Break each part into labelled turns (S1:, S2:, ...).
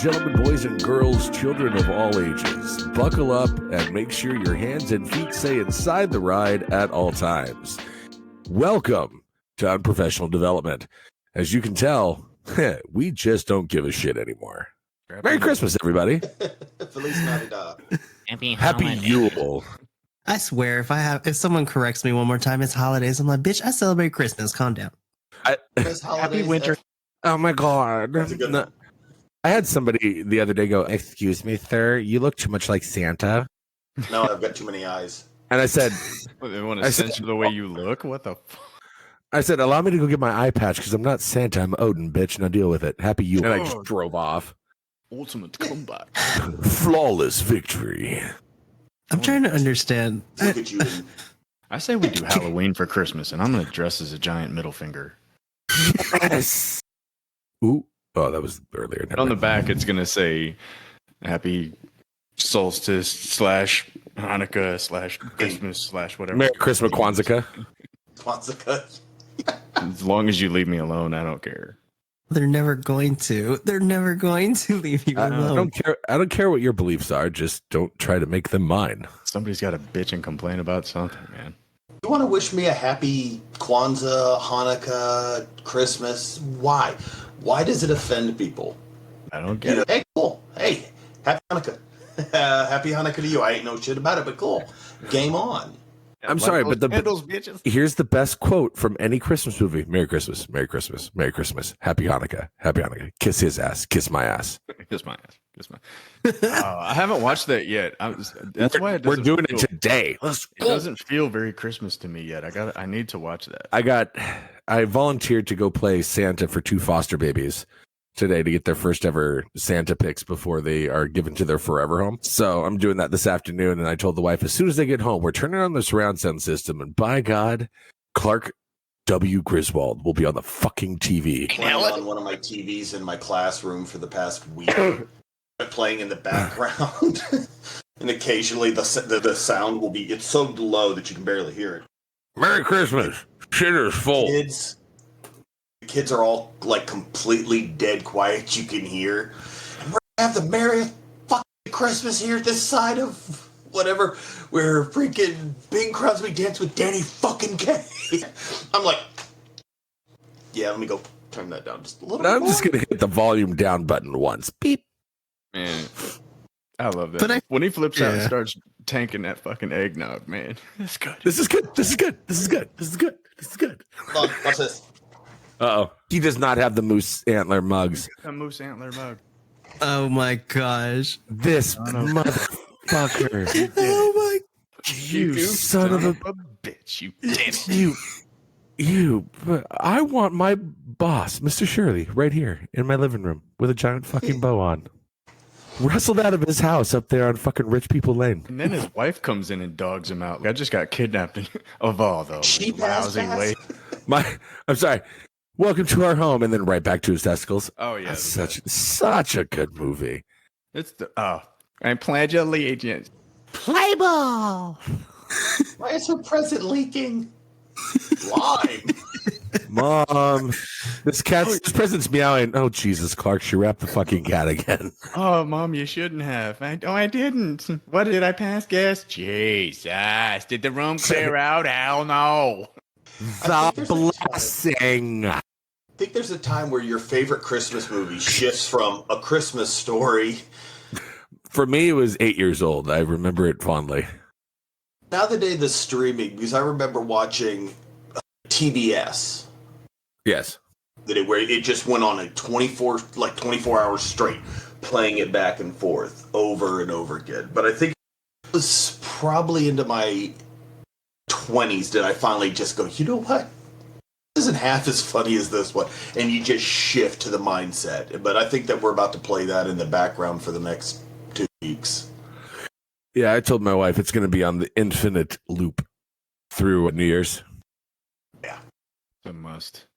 S1: gentlemen, boys and girls, children of all ages, buckle up and make sure your hands and feet stay inside the ride at all times. Welcome to Unprofessional Development. As you can tell, we just don't give a shit anymore. Merry Christmas, everybody.
S2: Feliz Navidad.
S1: Happy Yule.
S3: I swear, if someone corrects me one more time, it's holidays. I'm like, bitch, I celebrate Christmas. Calm down.
S2: Happy winter.
S1: Oh my God. No, I had somebody the other day go, "Excuse me, sir, you look too much like Santa."
S2: No, I've got too many eyes.
S1: And I said,
S4: They want to censor the way you look? What the
S1: I said, allow me to go get my eye patch because I'm not Santa, I'm Odin, bitch. Now deal with it. Happy Yule. And I just drove off.
S4: ultimate comeback?
S1: Flawless victory.
S3: I'm trying to understand.
S2: Look at you.
S4: I say we do Halloween for Christmas, and I'm going to dress as a giant middle finger.
S1: Yes. Ooh. Oh, that was earlier.
S4: On the back, it's going to say Happy Solstice / Hanukkah / Christmas / whatever.
S1: Merry Christmas, Kwanzaa.
S2: Kwanzaa.
S4: As long as you leave me alone, I don't care.
S3: They're never going to. They're never going to leave you alone.
S1: I don't care what your beliefs are. Just don't try to make them mine.
S4: Somebody's got to bitch and complain about something, man.
S2: You want to wish me a happy Kwanzaa, Hanukkah, Christmas? Why? Why does it offend people?
S4: I don't get it.
S2: Hey, cool. Hey, happy Hanukkah. Happy Hanukkah to you. I ain't know shit about it, but cool. Game on.
S1: I'm sorry, but here's the best quote from any Christmas movie. Merry Christmas, Merry Christmas, Merry Christmas, Happy Hanukkah, Happy Hanukkah. Kiss his ass, kiss my ass.
S4: Kiss my ass. Kiss my. I haven't watched that yet. That's why
S1: we're doing it today.
S4: It doesn't feel very Christmas to me yet. I need to watch that.
S1: I volunteered to go play Santa for 2 foster babies today to get their first ever Santa pics before they are given to their forever home. So I'm doing that this afternoon, and I told the wife, as soon as they get home, we're turning on the surround sound system, and by God, Clark W. Griswold will be on the fucking TV.
S2: Playing on one of my TVs in my classroom for the past week. Playing in the background. And occasionally the sound will be, it's so low that you can barely hear it.
S1: Merry Christmas. Shit is full.
S2: The kids are all like completely dead quiet. You can hear. And we're gonna have the merriest fucking Christmas here this side of whatever. Where freaking Bing Crosby danced with Danny fucking Kaye. I'm like, yeah, let me go turn that down just a little bit.
S1: I'm just gonna hit the volume down button once. Beep.
S4: Man, I love that. When he flips out and starts tanking that fucking eggnog, man, that's good.
S1: This is good. This is good. This is good. This is good. This is good.
S2: Hold on, watch this.
S1: Uh-oh. He does not have the moose antler mugs.
S4: A moose antler mug.
S3: Oh my gosh.
S1: This motherfucker.
S3: Oh my.
S1: You son of a
S4: bitch. You damn it.
S1: I want my boss, Mr. Shirley, right here in my living room with a giant fucking bow on. Wrestled out of his house up there on fucking Rich People Lane.
S4: And then his wife comes in and dogs him out. I just got kidnapped of all those lousy way.
S1: I'm sorry. Welcome to our home, and then right back to his testicles.
S4: Oh yeah,
S1: such a good movie.
S4: It's I pledge allegiance.
S1: Play ball.
S2: Why is her present leaking? Lime.
S1: Mom, this present's meowing. Oh Jesus, Clark, she wrapped the fucking cat again.
S4: Oh, Mom, you shouldn't have. I didn't. What did I pass gas? Jesus, did the room clear out? Hell no.
S1: The blessing.
S2: I think there's a time where your favorite Christmas movie shifts from A Christmas Story.
S1: For me, it was 8 years old. I remember it fondly.
S2: Now the day the streaming, because I remember watching TBS.
S1: Yes.
S2: Where it just went on a 24 hours straight, playing it back and forth over and over again. But I think it was probably into my 20s that I finally just go, you know what? This isn't half as funny as this one. And you just shift to the mindset. But I think that we're about to play that in the background for the next 2 weeks.
S1: Yeah, I told my wife it's going to be on the infinite loop through New Year's.
S2: Yeah.
S4: It's a must.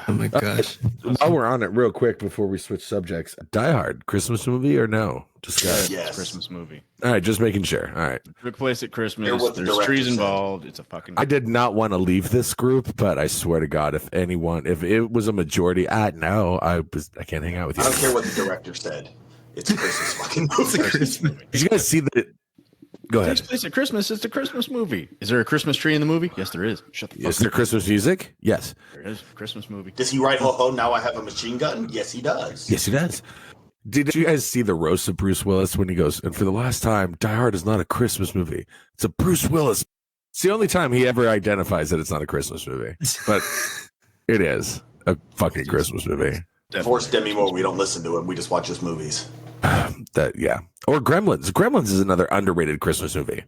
S3: Oh my gosh.
S1: While we're on it, real quick before we switch subjects, Die Hard, Christmas movie or no? Discuss.
S2: Yes.
S4: It's a Christmas movie.
S1: All right, just making sure. All right.
S4: Took place at Christmas.
S2: Hear what the
S4: There's
S2: director
S4: trees
S2: said.
S4: involved. It's a fucking.
S1: I did not want to leave this group, but I swear to God, if it was a majority, no, I can't hang out with you.
S2: I don't care what the director said. It's a Christmas fucking movie.
S1: Did you guys see that? Go
S4: It
S1: ahead.
S4: takes place at Christmas. It's a Christmas movie. Is there a Christmas tree in the movie? Yes, there is. Shut the fuck
S1: Is there Christmas music? Yes.
S4: There is. Christmas movie.
S2: Does he write, ho ho, now I have a machine gun? Yes, he does.
S1: Yes, he does. Did you guys see the roast of Bruce Willis when he goes, and for the last time, Die Hard is not a Christmas movie. It's a Bruce Willis. It's the only time he ever identifies that it's not a Christmas movie. But it is a fucking Christmas movie.
S2: Force Demi Moore, we don't listen to him. We just watch his movies.
S1: Yeah. Or Gremlins. Gremlins is another underrated Christmas movie.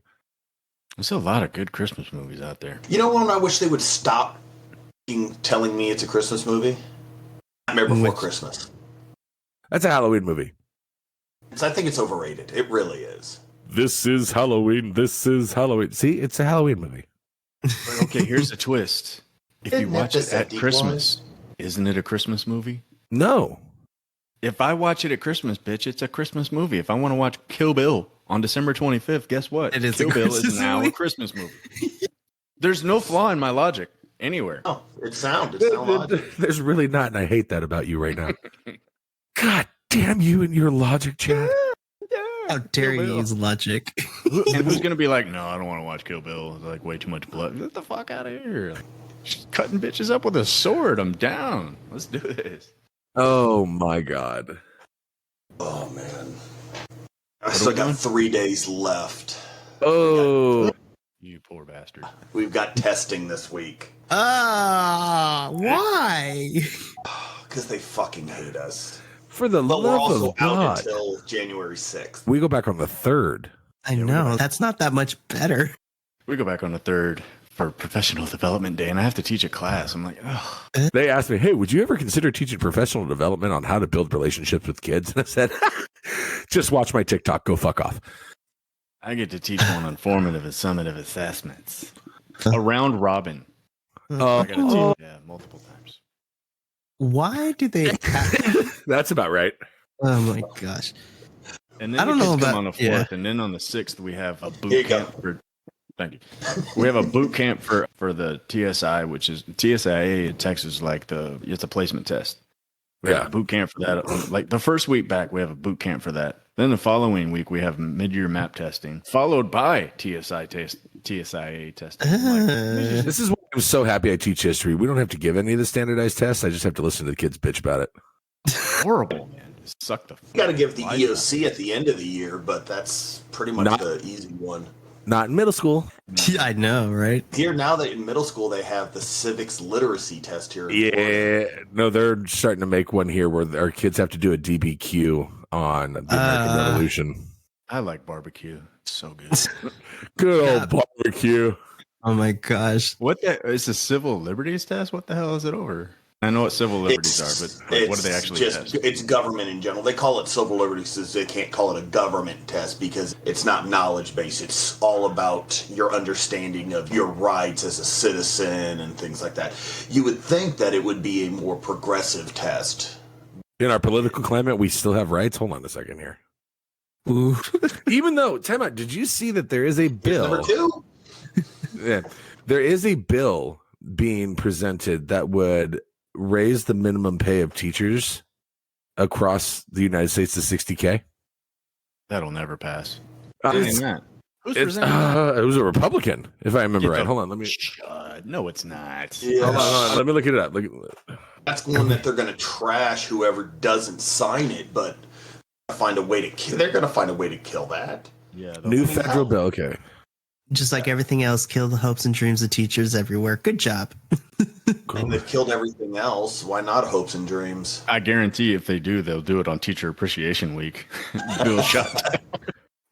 S4: There's a lot of good Christmas movies out there.
S2: You know when I wish they would stop telling me it's a Christmas movie? Nightmare Before Christmas.
S1: That's a Halloween movie.
S2: I think it's overrated. It really is.
S1: This is Halloween. This is Halloween. See, it's a Halloween movie.
S4: But okay, here's the twist. If you
S2: Isn't that
S4: watch it at
S2: Decepticons?
S4: Christmas, isn't it a Christmas movie?
S1: No.
S4: If I watch it at Christmas, bitch, it's a Christmas movie. If I want to watch Kill Bill on December 25th, guess what?
S3: It is a
S4: Kill Bill
S3: Christmas
S4: is now
S3: movie.
S4: a Christmas movie. There's no flaw in my logic anywhere.
S2: Oh, it's sound. It's sound odd.
S1: There's really not, and I hate that about you right now. God damn you and your logic, Chad.
S3: How dare
S4: Kill
S3: you
S4: Bill.
S3: use logic?
S4: And who's gonna be like, no, I don't want to watch Kill Bill. It's like way too much blood. Get the fuck out of here! Like, she's cutting bitches up with a sword. I'm down. Let's do this.
S1: Oh my God.
S2: Oh, man. I
S4: are
S2: still
S4: we
S2: got
S4: doing?
S2: 3 days left.
S1: Oh.
S4: You poor bastard.
S2: We've got testing this week.
S3: Why?
S2: Because they fucking hate us.
S1: For the
S2: But we're
S1: love
S2: also
S1: of
S2: out
S1: God.
S2: until January 6th.
S1: We go back on the 3rd.
S3: I know. That's not that much better.
S4: We go back on the 3rd for professional development day, and I have to teach a class. I'm like, oh,
S1: They asked me, hey, would you ever consider teaching professional development on how to build relationships with kids? And I said, just watch my TikTok. Go fuck off.
S4: I get to teach one on formative and summative assessments. A round robin.
S1: Oh,
S4: I got to teach multiple times.
S3: Why do they have...
S1: that's about right.
S3: Oh my gosh.
S4: And then
S3: I don't
S4: the
S3: know
S4: kids come
S3: about-
S4: on the 4th,
S3: yeah.
S4: and then on the 6th we have a
S2: Here
S4: boot
S2: you
S4: camp for. Thank you. We have a boot camp for the TSI, which is TSIA in Texas, it's a placement test. We have
S1: Yeah.
S4: a boot camp for that. Like the first week back, we have a boot camp for that. Then the following week, we have mid-year map testing, followed by TSIA testing.
S1: This is why I'm so happy I teach history. We don't have to give any of the standardized tests. I just have to listen to the kids bitch about it.
S4: Horrible, man. Just suck the.
S2: You got to give the
S4: life
S2: EOC at the end of the year, but that's pretty much
S1: Not-
S2: the easy one.
S1: Not in middle school.
S3: I know, right?
S2: Here, now that in middle school they have the civics literacy test here. in Florida.
S1: Yeah. No, they're starting to make one here where our kids have to do a DBQ on the American Revolution.
S4: I like barbecue. It's so good.
S1: Good old barbecue.
S3: Oh my gosh.
S4: What the? It's a civil liberties test. What the hell is it over? I know what civil liberties are, but what do they actually test?
S2: It's government in general. They call it civil liberties because they can't call it a government test because it's not knowledge based. It's all about your understanding of your rights as a citizen and things like that. You would think that it would be a more progressive test.
S1: In our political climate, we still have rights. Hold on a second here.
S3: Ooh.
S1: Even though, time out, did you see that there is a bill?
S2: Number two,
S1: Yeah, there is a bill being presented that would raise the minimum pay of teachers across the United States to $60K.
S4: That'll never pass.
S1: It's-
S4: Who's that? Who's
S1: It's,
S4: presenting that?
S1: it was a Republican, if I remember
S4: Get
S1: right.
S4: the-
S1: Hold on, let me
S4: No, it's not.
S2: yeah,
S1: hold on, let me look it up.
S2: that's one that they're going to trash whoever doesn't sign it, but find a way to kill. They're going to find a way to kill that.
S4: Yeah.
S1: New federal bill. Okay,
S3: Just like everything else, kill the hopes and dreams of teachers everywhere. Good job.
S2: And they've killed everything else. Why not hopes and dreams?
S4: I guarantee if they do, they'll do it on Teacher Appreciation Week. Do a shot.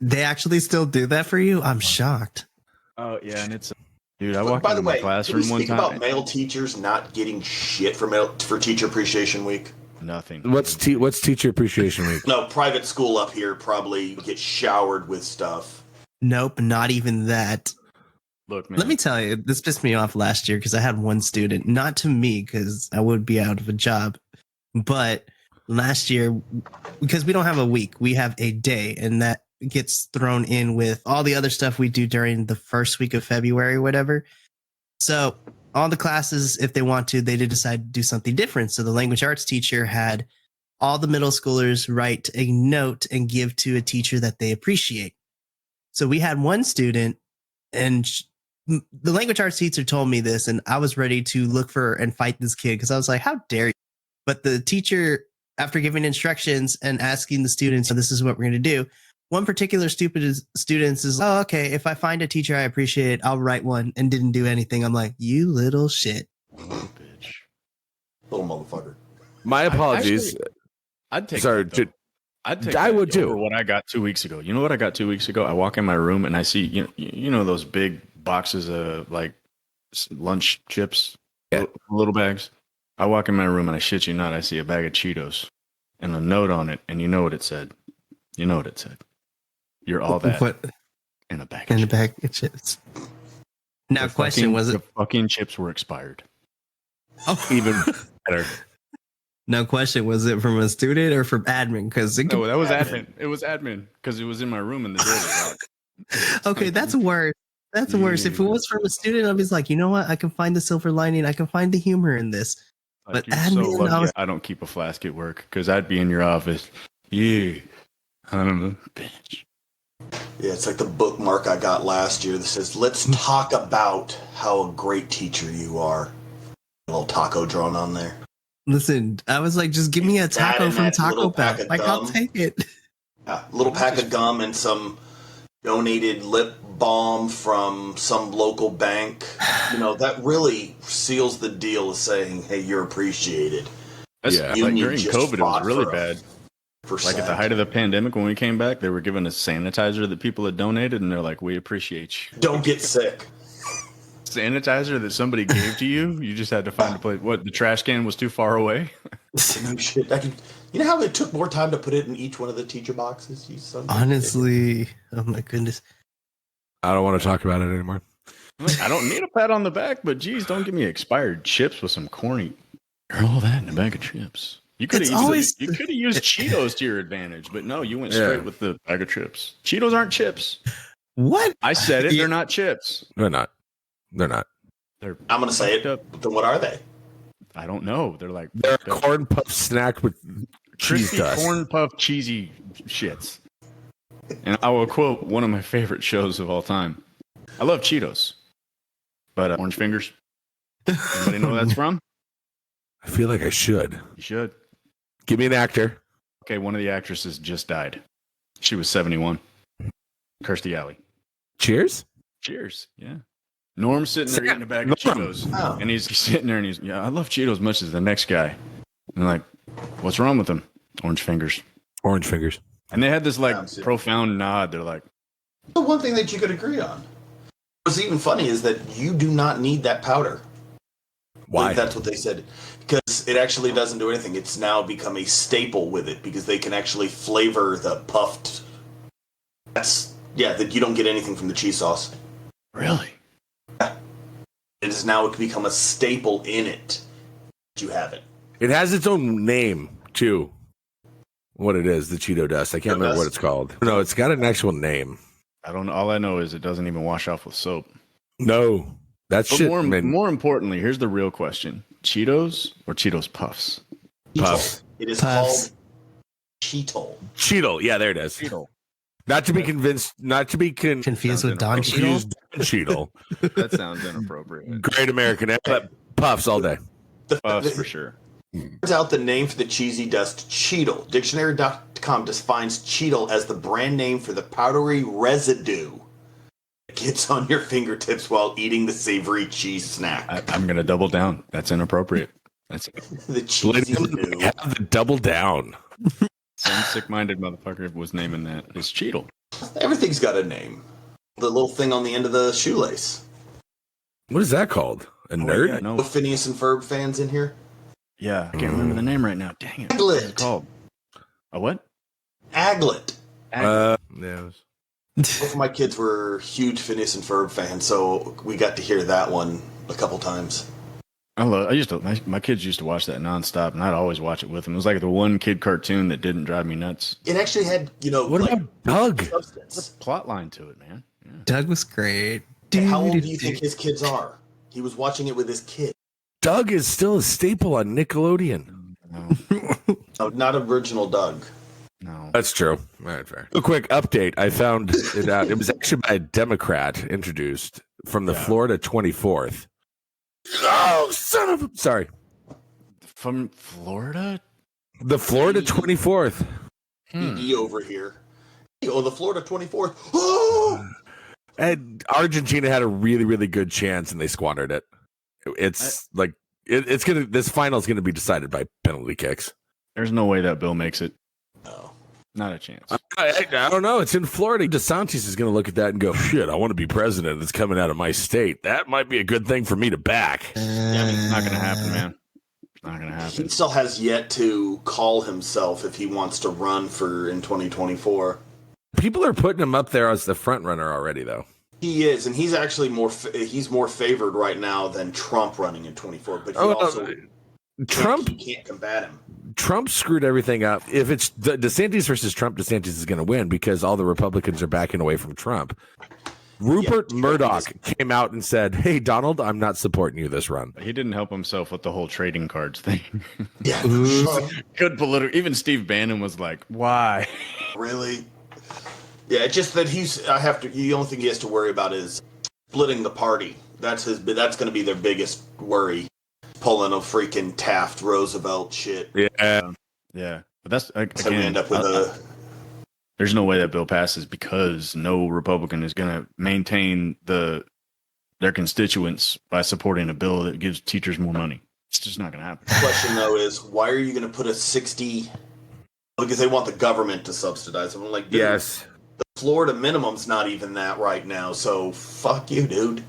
S3: They actually still do that for you? I'm shocked.
S4: Oh yeah, and it's dude. I walked
S2: By
S4: into
S2: the
S4: my
S2: way, did we
S4: classroom one
S2: speak about
S4: time.
S2: male teachers not getting shit for Teacher Appreciation Week?
S4: Nothing.
S1: what's Teacher Appreciation Week?
S2: No, private school up here probably gets showered with stuff.
S3: Nope, not even that.
S4: Look, man.
S3: Let me tell you, this pissed me off last year because I had one student, not to me because I would be out of a job, but last year, because we don't have a week, we have a day, and that gets thrown in with all the other stuff we do during the first week of February, whatever. So all the classes, if they want to, they did decide to do something different. So the language arts teacher had all the middle schoolers write a note and give to a teacher that they appreciate. So we had one student, and the language arts teacher told me this, and I was ready to look for and fight this kid because I was like, how dare you? But the teacher, after giving instructions and asking the students, so this is what we're going to do, one particular student is, oh, okay, if I find a teacher I appreciate, I'll write one, and didn't do anything. I'm like, you little shit.
S4: Bitch.
S2: Little motherfucker.
S1: My apologies.
S4: I'd take
S1: Sorry,
S4: that, I'd take
S1: I
S4: that
S1: would too.
S4: over what I got 2 weeks ago. You know what I got 2 weeks ago? I walk in my room and I see you know those big boxes of like lunch chips, little bags. I walk in my room and I shit you not, I see a bag of Cheetos and a note on it, and you know what it said. You know what it said. You're all that
S3: What?
S4: in a bag.
S3: In a bag of chips. Now, question was it?
S4: The fucking chips were expired.
S3: Oh,
S1: Even better.
S3: no question. Was it from a student or from admin? Because
S4: No, that was admin. It was admin because it was in my room and the door was locked.
S3: okay, that's worse. That's worse. If it was from a student, I'd be like, you know what? I can find the silver lining. I can find the humor in this.
S4: Like,
S3: But
S4: you're so
S3: admin,
S4: lucky I don't keep a flask at work because I'd be in your office. Yeah, I don't know, bitch.
S2: Yeah, it's like the bookmark I got last year that says, let's talk about how a great teacher you are. A little taco drawn on there.
S3: Listen, I was like, just give me a
S2: That
S3: taco
S2: and
S3: from
S2: that
S3: Taco
S2: little
S3: Bell.
S2: pack of
S3: Like, I'll
S2: gum.
S3: take it.
S2: A little pack of gum and some donated lip balm from some local bank. You know, that really seals the deal of saying, hey, you're appreciated.
S4: That's
S1: Yeah.
S4: like
S2: Union
S4: during
S2: just
S4: COVID, it was
S2: fought
S4: really
S2: for a
S4: bad. Like at the
S2: percent.
S4: height of the pandemic, when we came back, they were giving us sanitizer that people had donated, and they're like, "We appreciate you."
S2: Don't get sick.
S4: Sanitizer that somebody gave to you, you just had to find a place. What, the trash can was too far away?
S2: No shit. You know how it took more time to put it in each one of the teacher boxes? You son of a bitch.
S3: Honestly, oh my goodness.
S1: I don't want to talk about it anymore.
S4: I'm like, I don't need a pat on the back, but geez, don't give me expired chips with some corny. You're all that in a bag of chips. You could
S3: It's
S4: have
S3: always-
S4: used Cheetos to your advantage, but no, you went straight with the bag of chips. Cheetos aren't chips.
S3: What?
S4: I said it. They're not chips.
S1: They're not. They're not.
S4: They're
S2: I'm going to say it.
S4: Up.
S2: Then what are they?
S4: I don't know. They're like
S1: They're a corn puff snack with cheese
S4: crispy
S1: dust.
S4: corn puff cheesy shits. And I will quote one of my favorite shows of all time. I love Cheetos, but Orange Fingers. Anybody know where that's from?
S1: I feel like I should.
S4: You should.
S1: Give me an actor.
S4: Okay, one of the actresses just died. She was 71. Kirstie Alley.
S1: Cheers.
S4: Cheers. Yeah. Norm's sitting there eating a bag of
S1: Norm.
S4: Cheetos.
S2: Oh.
S4: And he's sitting there and he's, yeah, I love Cheetos as much as the next guy. And like, what's wrong with them? Orange Fingers.
S1: Orange fingers.
S4: And they had this like
S2: Sounds good.
S4: profound nod. They're like,
S2: The one thing that you could agree on. What's even funny is that you do not need that powder.
S1: Why?
S2: That's what they said. Because it actually doesn't do anything. It's now become a staple with it because they can actually flavor the puffed. That you don't get anything from the cheese sauce.
S4: really?
S2: It is now become a staple in it. You have it.
S1: It has its own name too. What it is, the Cheeto dust. I can't remember
S2: Dust?
S1: what it's called. No, it's got an actual name.
S4: I don't know. All I know is it doesn't even wash off with soap.
S1: No, that
S4: But
S1: shit.
S4: more importantly, here's the real question: Cheetos or Cheetos Puffs?
S1: Puffs.
S2: It is
S3: Puffs.
S2: called Cheeto.
S1: Cheeto. Yeah, there it is.
S4: Cheeto.
S1: Not to be convinced. Not to be
S3: Confused with Don Cheadle?
S1: confused. Cheeto.
S4: That sounds inappropriate.
S1: Great American. But puffs all day.
S4: Puffs for sure.
S2: Turns out the name for the cheesy dust, Cheetle. Dictionary.com defines Cheetle as the brand name for the powdery residue that gets on your fingertips while eating the savory cheese snack.
S4: I'm gonna double down. That's inappropriate. That's
S2: The cheesy
S1: Ladies
S2: residue.
S1: have the double down.
S4: some sick-minded motherfucker was naming that. It's Cheetle.
S2: Everything's got a name. The little thing on the end of the shoelace.
S1: What is that called? A nerd?
S4: Yeah, no.
S2: No Phineas and Ferb fans in here?
S4: Yeah, I can't remember the name right now. Dang it.
S2: Aglet.
S4: What's it called? A what?
S2: Aglet.
S1: Yeah. it was-
S2: Both of my kids were huge Phineas and Ferb fans, so we got to hear that one a couple times.
S4: My kids used to watch that nonstop, and I'd always watch it with them. It was like the one kid cartoon that didn't drive me nuts.
S2: It actually had,
S1: What about Doug?
S2: substance.
S4: Plot line to it, man. Yeah.
S3: Doug was great.
S2: How old do you think his kids are? He was watching it with his kid.
S1: Doug is still a staple on Nickelodeon.
S4: No,
S2: Oh, not original Doug.
S4: no.
S1: That's true. All right, fair. A quick update. I found it out. It was actually by a Democrat introduced from the Florida 24th. Oh, son of a... Sorry.
S4: From Florida?
S1: The Florida 24th.
S2: ED over here. Oh, the Florida 24th. Oh!
S1: And Argentina had a really, really good chance, and they squandered it. It's this final is gonna be decided by penalty kicks.
S4: There's no way that bill makes it.
S2: No.
S4: Not a chance.
S1: I don't know. It's in Florida. DeSantis is gonna look at that and go, "Shit, I want to be president. It's coming out of my state. That might be a good thing for me to back."
S4: It's not gonna happen, man. It's not gonna happen.
S2: He still has yet to call himself if he wants to run in 2024.
S1: People are putting him up there as the front runner already, though.
S2: He is, and he's actually he's more favored right now than Trump running in 24. But
S1: Trump
S2: you can't combat him.
S1: Trump screwed everything up. If it's DeSantis versus Trump, DeSantis is going to win because all the Republicans are backing away from Trump. Rupert Murdoch came out and said, "Hey, Donald, I'm not supporting you this run."
S4: He didn't help himself with the whole trading cards thing.
S2: Yeah,
S4: Good political. Even Steve Bannon was like, "Why?"
S2: really. Yeah, it's just that the only thing he has to worry about is splitting the party. That's going to be their biggest worry. Pulling a freaking Taft Roosevelt shit.
S1: Yeah.
S4: But that's
S2: So we end up with
S4: there's no way that bill passes because no Republican is going to maintain their constituents by supporting a bill that gives teachers more money. It's just not going to happen.
S2: The question though is, why are you going to put a 60? Because they want the government to subsidize them. I'm like, dude,
S1: Yes.
S2: the Florida minimum's not even that right now. So fuck you, dude.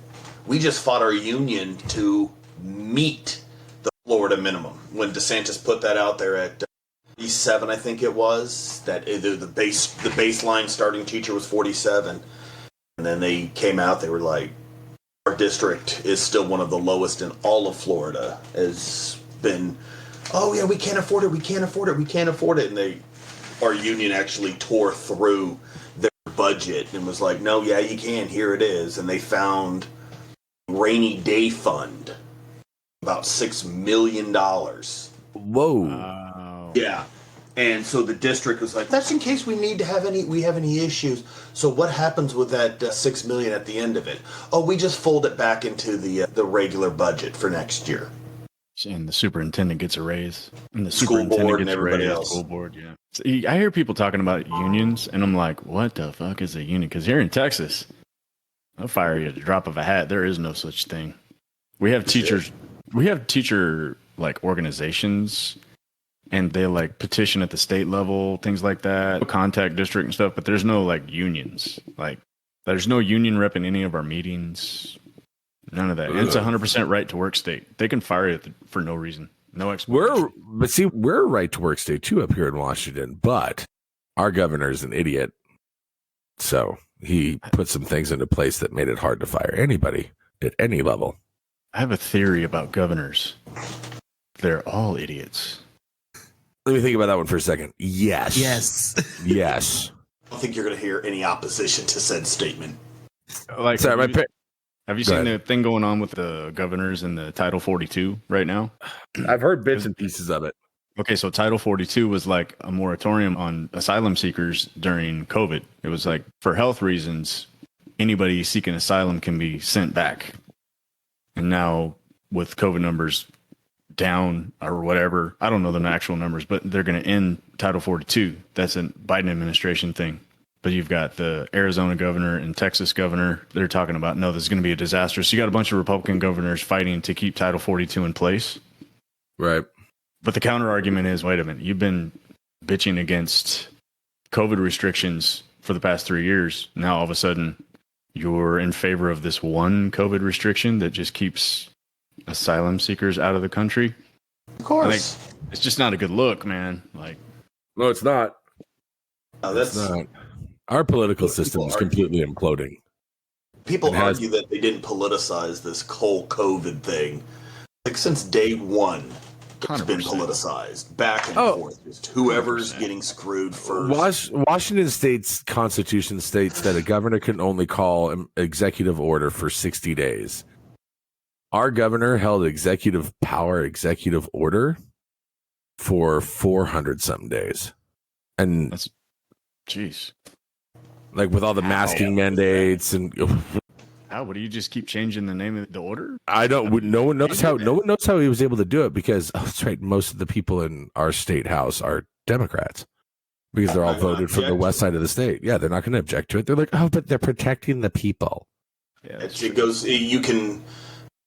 S2: We just fought our union to meet the Florida minimum. When DeSantis put that out there at 47, I think it was, that the baseline starting teacher was 47, and then they came out. They were like, our district is still one of the lowest in all of Florida. Has been, oh yeah, we can't afford it. We can't afford it. We can't afford it. And our union actually tore through their budget and was like, no, yeah, you can. Here it is. And they found rainy day fund, about $6 million.
S1: Whoa.
S4: Wow.
S2: Yeah. And so the district was like, that's in case we have any issues. So what happens with that $6 million at the end of it? Oh, we just fold it back into the regular budget for next year.
S4: And the superintendent gets a raise. And the
S2: School
S4: superintendent
S2: board
S4: gets
S2: and
S4: a raise.
S2: everybody else.
S4: School board, yeah. So I hear people talking about unions, and I'm like, what the fuck is a union? Because here in Texas, I'll fire you at the drop of a hat. There is no such thing. We have teachers. We have teacher like organizations, and they like petition at the state level, things like that, contact district and stuff. But there's no like unions. Like there's no union rep in any of our meetings. None of that. And it's 100% right to work state. They can fire you for no reason, no explanation.
S1: We're a right to work state too up here in Washington, but our governor is an idiot. So he put some things into place that made it hard to fire anybody at any level.
S4: I have a theory about governors. They're all idiots.
S1: Let me think about that one for a second. Yes.
S3: Yes.
S2: I don't think you're going to hear any opposition to said statement.
S4: Like,
S1: Sorry,
S4: have you seen the thing going on with the governors and the Title 42 right now?
S1: I've heard bits and pieces of it.
S4: Okay, so Title 42 was like a moratorium on asylum seekers during COVID. It was like for health reasons, anybody seeking asylum can be sent back. And now with COVID numbers down or whatever, I don't know the actual numbers, but they're going to end Title 42. That's a Biden administration thing. But you've got the Arizona governor and Texas governor. They're talking about, no, this is going to be a disaster. So you got a bunch of Republican governors fighting to keep Title 42 in place.
S1: Right.
S4: But the counter argument is, wait a minute, you've been bitching against COVID restrictions for the past 3 years. Now all of a sudden you're in favor of this one COVID restriction that just keeps asylum seekers out of the country.
S2: Of course.
S4: It's just not a good look, man. Like,
S1: No, it's not.
S2: That's
S1: It's not. Our political system is completely imploding.
S2: People argue that they didn't politicize this whole COVID thing. Like since day one, it's
S4: 100%.
S2: been politicized back and forth. Just whoever's 100%. Getting screwed first.
S1: Washington State's Constitution states that a governor can only call an executive order for 60 days. Our governor held executive order for 400 some days. And
S4: that's, jeez.
S1: Like with all the masking mandates and
S4: how would you just keep changing the name of the order?
S1: I don't. No one knows how. No one knows how he was able to do it because that's right. Most of the people in our state house are Democrats because they're all voted from the west side of the state. Yeah, they're not going to object to it. They're like, oh, but they're protecting the people.
S2: Yeah, it goes. You can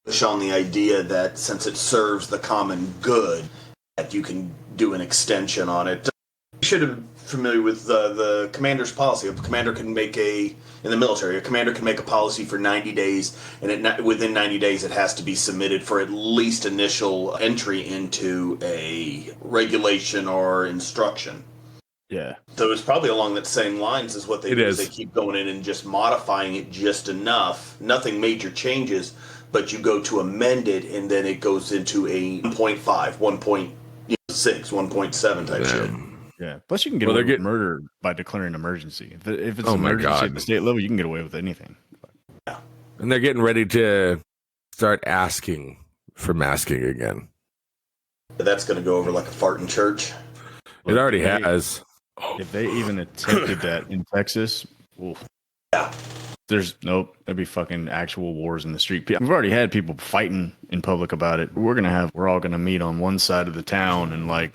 S2: push on the idea that since it serves the common good, that you can do an extension on it. You should have familiar with the commander's policy. A commander can make in the military, a commander can make a policy for 90 days, and within 90 days it has to be submitted for at least initial entry into a regulation or instruction.
S4: Yeah.
S2: So it's probably along that same lines as what they do. They keep going in and just modifying it just enough. Nothing major changes, but you go to amend it, and then it goes into a 1.5, 1.6, 1.7 type shit.
S4: Yeah. Plus, you can get away with murder by declaring emergency. If it's an emergency at the state level, you can get away with anything.
S2: Yeah.
S1: And they're getting ready to start asking for masking again.
S2: That's going to go over like a fart in church.
S1: It already has.
S4: If they even attempted that in Texas,
S2: yeah.
S4: There'd be fucking actual wars in the street. We've already had people fighting in public about it. We're all going to meet on one side of the town and like,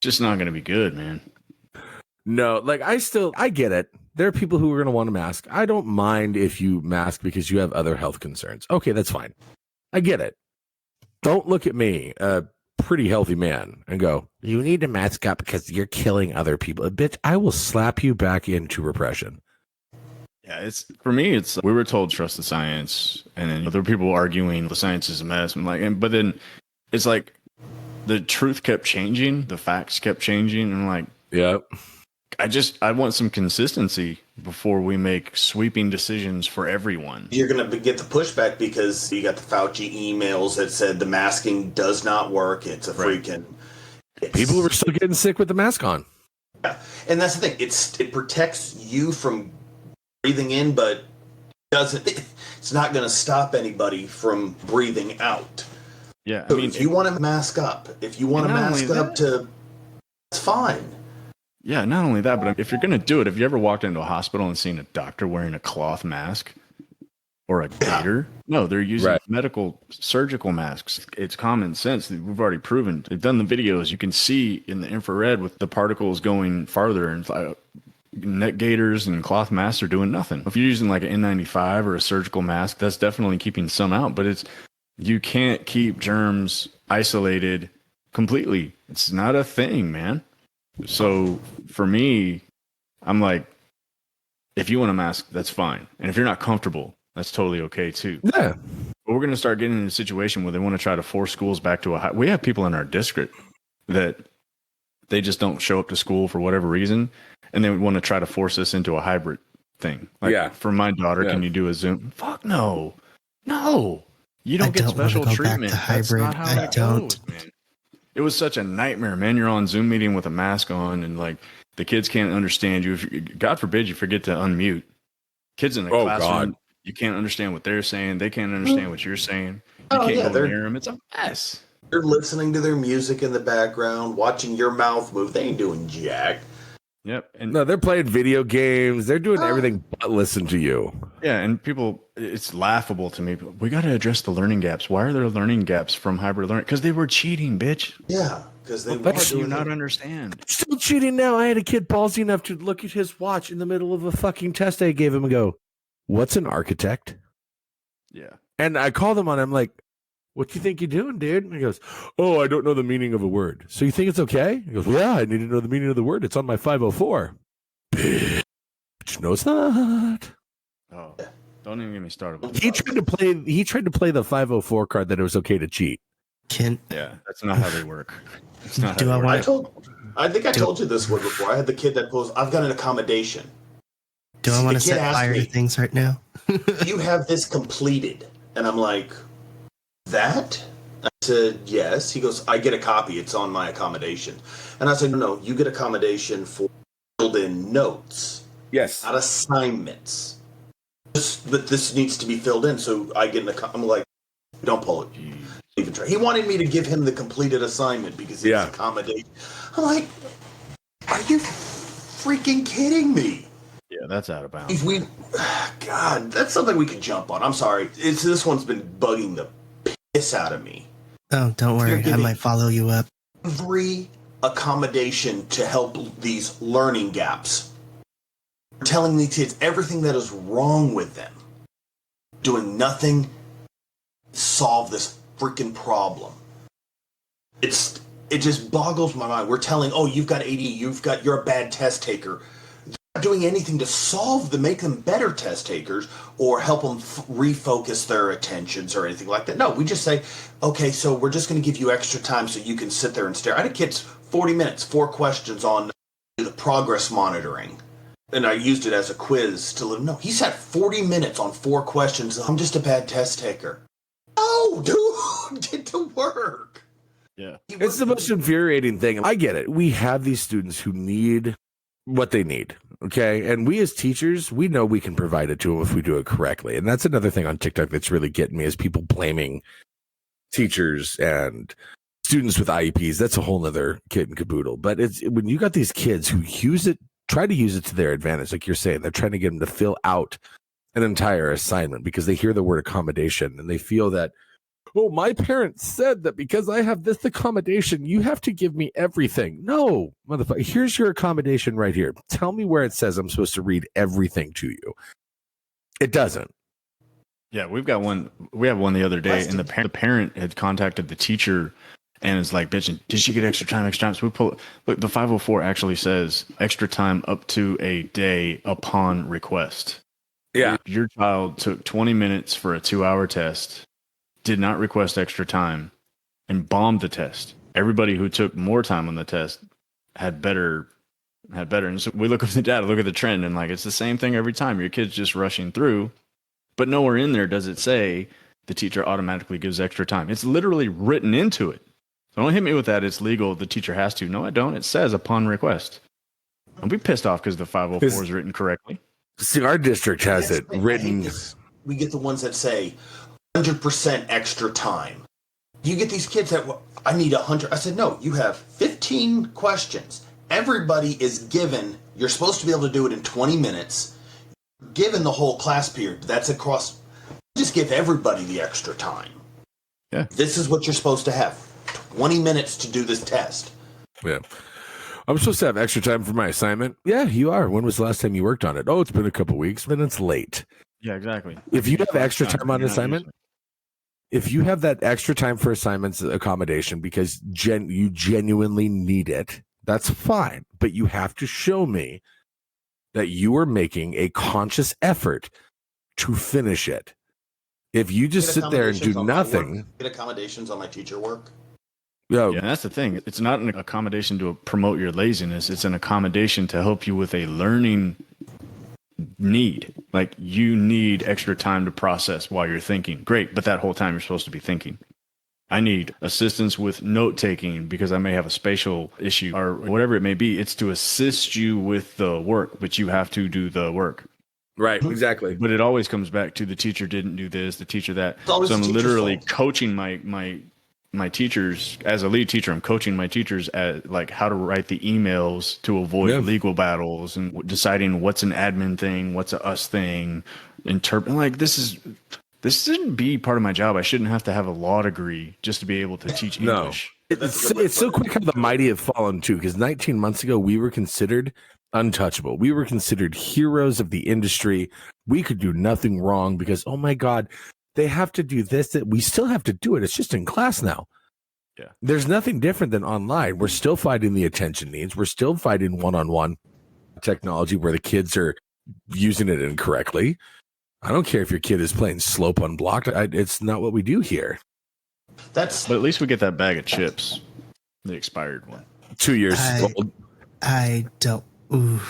S4: just not going to be good, man.
S1: No, like I get it. There are people who are going to want to mask. I don't mind if you mask because you have other health concerns. Okay, that's fine. I get it. Don't look at me, a pretty healthy man, and go, you need to mask up because you're killing other people. Bitch, I will slap you back into repression.
S4: Yeah, for me, we were told trust the science, and then there were people arguing the science is a mess. But then it's like, the truth kept changing, the facts kept changing, and like,
S1: yep.
S4: I want some consistency before we make sweeping decisions for everyone.
S2: You're going to get the pushback because you got the Fauci emails that said the masking does not work. It's a freaking...
S1: People were still getting sick with the mask on.
S2: Yeah, and that's the thing. It protects you from breathing in, but it's not going to stop anybody from breathing out.
S4: Yeah,
S2: so if you want to mask up, it's fine.
S4: Yeah, not only that, but if you're going to do it, have you ever walked into a hospital and seen a doctor wearing a cloth mask or a gaiter? No, they're using medical surgical masks. It's common sense. We've already proven. They've done the videos. You can see in the infrared with the particles going farther, and neck gaiters and cloth masks are doing nothing. If you're using like an N95 or a surgical mask, that's definitely keeping some out, but you can't keep germs isolated completely. It's not a thing, man. So for me, I'm like, if you want a mask, that's fine. And if you're not comfortable, that's totally okay too.
S1: Yeah.
S4: But we're going to start getting in a situation where they want to try to force schools back to we have people in our district that they just don't show up to school for whatever reason. And they want to try to force us into a hybrid thing. Like for my daughter, can you do a Zoom? Fuck no. No. You don't get special treatment. That's not how it goes, man. It was such a nightmare, man. You're on Zoom meeting with a mask on, and like the kids can't understand you. God forbid you forget to unmute. Kids in the classroom, you can't understand what they're saying. They can't understand what you're saying. You can't go near them. It's a mess.
S2: They're listening to their music in the background, watching your mouth move. They ain't doing jack.
S4: Yep. And
S1: no, they're playing video games. They're doing everything but listen to you.
S4: Yeah, and it's laughable to me. We got to address the learning gaps. Why are there learning gaps from hybrid learning? Because they were cheating, bitch.
S2: Yeah, because they
S4: do not understand.
S1: Still cheating now. I had a kid ballsy enough to look at his watch in the middle of a fucking test I gave him and go, "What's an architect?"
S4: Yeah.
S1: And I called him on it. I'm like, "What do you think you're doing, dude?" And he goes, "Oh, I don't know the meaning of a word." So you think it's okay? He goes, "Yeah, I need to know the meaning of the word. It's on my 504. Bitch, no, it's not.
S4: Oh, don't even get me started.
S1: He tried to play the 504 card that it was okay to cheat.
S4: Yeah, that's not how they work. It's not
S3: Do
S4: how
S3: I
S4: they work.
S3: want?
S2: I think I told you this one before. I had the kid that goes, "I've got an accommodation."
S3: Do I want
S2: The
S3: to
S2: kid
S3: set
S2: asked
S3: fire to
S2: me,
S3: things right now?
S2: you have this completed. And I'm like, that? I said, yes. He goes, I get a copy. It's on my accommodation. And I said, no, you get accommodation for filled in notes,
S1: Yes.
S2: not assignments. But this needs to be filled in. So I get I'm like, don't pull it. Even try. He wanted me to give him the completed assignment because it's accommodation. I'm like, are you freaking kidding me?
S4: Yeah, that's out of bounds.
S2: God, that's something we could jump on. I'm sorry. This one's been bugging the piss out of me.
S3: Oh, don't worry. I might follow you up.
S2: Every accommodation to help these learning gaps. We're telling these kids everything that is wrong with them. Doing nothing to solve this freaking problem. It just boggles my mind. We're telling, oh, you've got AD, you're a bad test taker. Not doing anything to make them better test takers or help them refocus their attentions or anything like that. No, we just say, okay, so we're just going to give you extra time so you can sit there and stare. I had kids 40 minutes, 4 questions on the progress monitoring. And I used it as a quiz to let them know. He sat 40 minutes on 4 questions. I'm just a bad test taker. Oh, dude, get to work.
S4: Yeah.
S1: It's the most infuriating thing. I get it. We have these students who need what they need. Okay. And we as teachers, we know we can provide it to them if we do it correctly. And that's another thing on TikTok that's really getting me is people blaming teachers and students with IEPs. That's a whole nother kit and caboodle. But it's when you got these kids who try to use it to their advantage, like you're saying, they're trying to get them to fill out an entire assignment because they hear the word accommodation and they feel that, oh, my parents said that because I have this accommodation, you have to give me everything. No, motherfucker, here's your accommodation right here. Tell me where it says I'm supposed to read everything to you. It doesn't.
S4: Yeah, we have one the other day, and the parent had contacted the teacher and is like, bitching, did she get extra time? So we pull, look, the 504 actually says extra time up to a day upon request.
S1: Yeah.
S4: Your child took 20 minutes for a 2-hour test, did not request extra time, and bombed the test. Everybody who took more time on the test had better. And so we look at the data, look at the trend, and like it's the same thing every time. Your kid's just rushing through, but nowhere in there does it say the teacher automatically gives extra time. It's literally written into it. So don't hit me with that. It's legal. The teacher has to. No, I don't. It says upon request. Don't be pissed off because the 504 is written correctly.
S1: See, our district has it written.
S2: We get the ones that say 100% extra time. You get these kids that, I need 100. I said, no, you have 15 questions. Everybody is given, you're supposed to be able to do it in 20 minutes. Given the whole class period, that's across, just give everybody the extra time.
S4: Yeah.
S2: This is what you're supposed to have. 20 minutes to do this test.
S1: Yeah. I'm supposed to have extra time for my assignment. Yeah, you are. When was the last time you worked on it? Oh, it's been a couple weeks, then it's late.
S4: Yeah, exactly.
S1: If you have extra time on assignment, if you have that extra time for assignments accommodation because you genuinely need it, that's fine. But you have to show me that you are making a conscious effort to finish it. If you just sit there and do nothing,
S2: get accommodations on my teacher work.
S4: Yeah, that's the thing. It's not an accommodation to promote your laziness. It's an accommodation to help you with a learning need. Like you need extra time to process while you're thinking. Great, but that whole time you're supposed to be thinking. I need assistance with note taking because I may have a spatial issue or whatever it may be. It's to assist you with the work, but you have to do the work.
S1: Right, exactly.
S4: But it always comes back to the teacher didn't do this, the teacher that. So I'm literally coaching my teachers as a lead teacher. I'm coaching my teachers at like how to write the emails to avoid legal battles and deciding what's an admin thing, what's a us thing, like this shouldn't be part of my job. I shouldn't have to have a law degree just to be able to teach English.
S1: It's so quick how the mighty have fallen too, because 19 months ago we were considered untouchable. We were considered heroes of the industry. We could do nothing wrong because, oh my God, they have to do this, that we still have to do it. It's just in class now.
S4: Yeah.
S1: There's nothing different than online. We're still fighting the attention needs. We're still fighting one-on-one technology where the kids are using it incorrectly. I don't care if your kid is playing slope unblocked. It's not what we do here.
S4: But at least we get that bag of chips, the expired one.
S1: 2 years old.
S3: I don't. Ooh.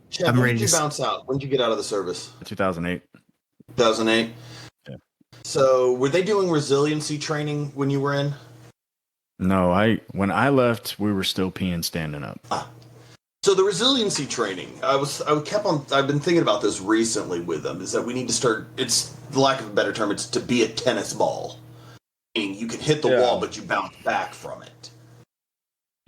S2: Chad,
S3: I'm
S2: when
S3: ready
S2: did you
S3: to.
S2: bounce out? When did you get out of the service?
S4: 2008.
S2: 2008.
S4: Yeah.
S2: So, were they doing resiliency training when you were in?
S4: No, when I left, we were still peeing standing up.
S2: So the resiliency training, I've been thinking about this recently with them, is that we need to start, it's, the lack of a better term, it's to be a tennis ball. Meaning you can hit the wall, but you bounce back from it.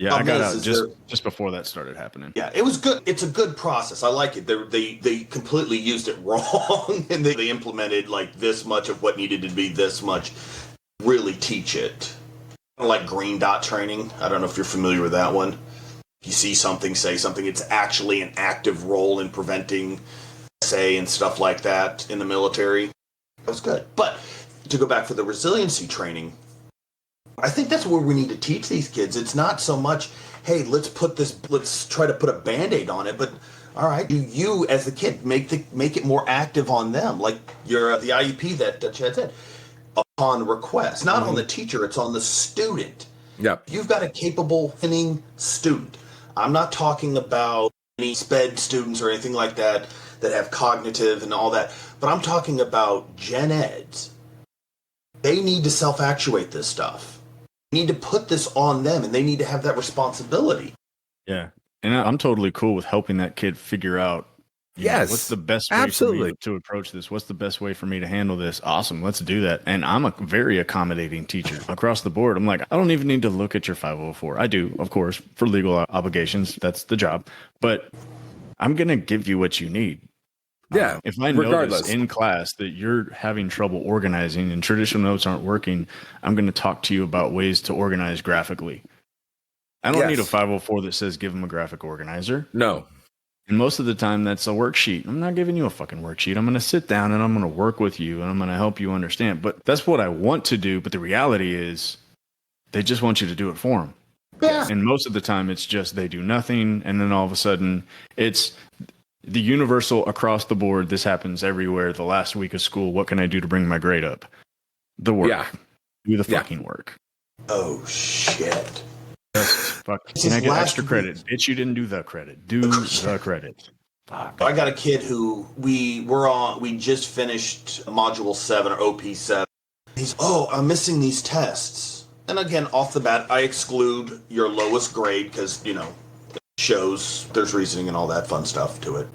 S4: Yeah, I got out just before that started happening.
S2: Yeah, it was good. It's a good process. I like it. They completely used it wrong, and they implemented like this much of what needed to be this much. Really teach it. Like green dot training. I don't know if you're familiar with that one. You see something, say something. It's actually an active role in preventing SA and stuff like that in the military. That was good. But to go back for the resiliency training, I think that's where we need to teach these kids. It's not so much, hey, let's try to put a Band-Aid on it, but all right, you as the kid make it more active on them, like the IEP that Chad said, upon request. Not on the teacher, it's on the student.
S1: Yep.
S2: You've got a capable thinking student. I'm not talking about any SPED students or anything like that have cognitive and all that, but I'm talking about gen eds. They need to self-actuate this stuff. Need to put this on them, and they need to have that responsibility.
S4: Yeah, and I'm totally cool with helping that kid figure out. What's the best way for me to approach this? What's the best way for me to handle this? Awesome, let's do that. And I'm a very accommodating teacher across the board. I'm like, I don't even need to look at your 504. I do, of course, for legal obligations. That's the job. But I'm gonna give you what you need.
S1: Yeah.
S4: If I notice in class that you're having trouble organizing and traditional notes aren't working, I'm going to talk to you about ways to organize graphically. I don't need a 504 that says give them a graphic organizer.
S1: No.
S4: And most of the time that's a worksheet. I'm not giving you a fucking worksheet. I'm going to sit down and I'm going to work with you and I'm going to help you understand. But that's what I want to do. But the reality is they just want you to do it for them.
S2: Yeah.
S4: And most of the time it's just they do nothing. And then all of a sudden it's the universal across the board. This happens everywhere. The last week of school. What can I do to bring my grade up? The work. Yeah. Do the fucking work.
S2: Oh, shit.
S4: Just fuck. Can I get extra credit? Bitch, you didn't do the credit. Do the credit. Fuck.
S2: I got a kid who we just finished module 7 or OP7. He's, I'm missing these tests. And again, off the bat, I exclude your lowest grade because, shows there's reasoning and all that fun stuff to it.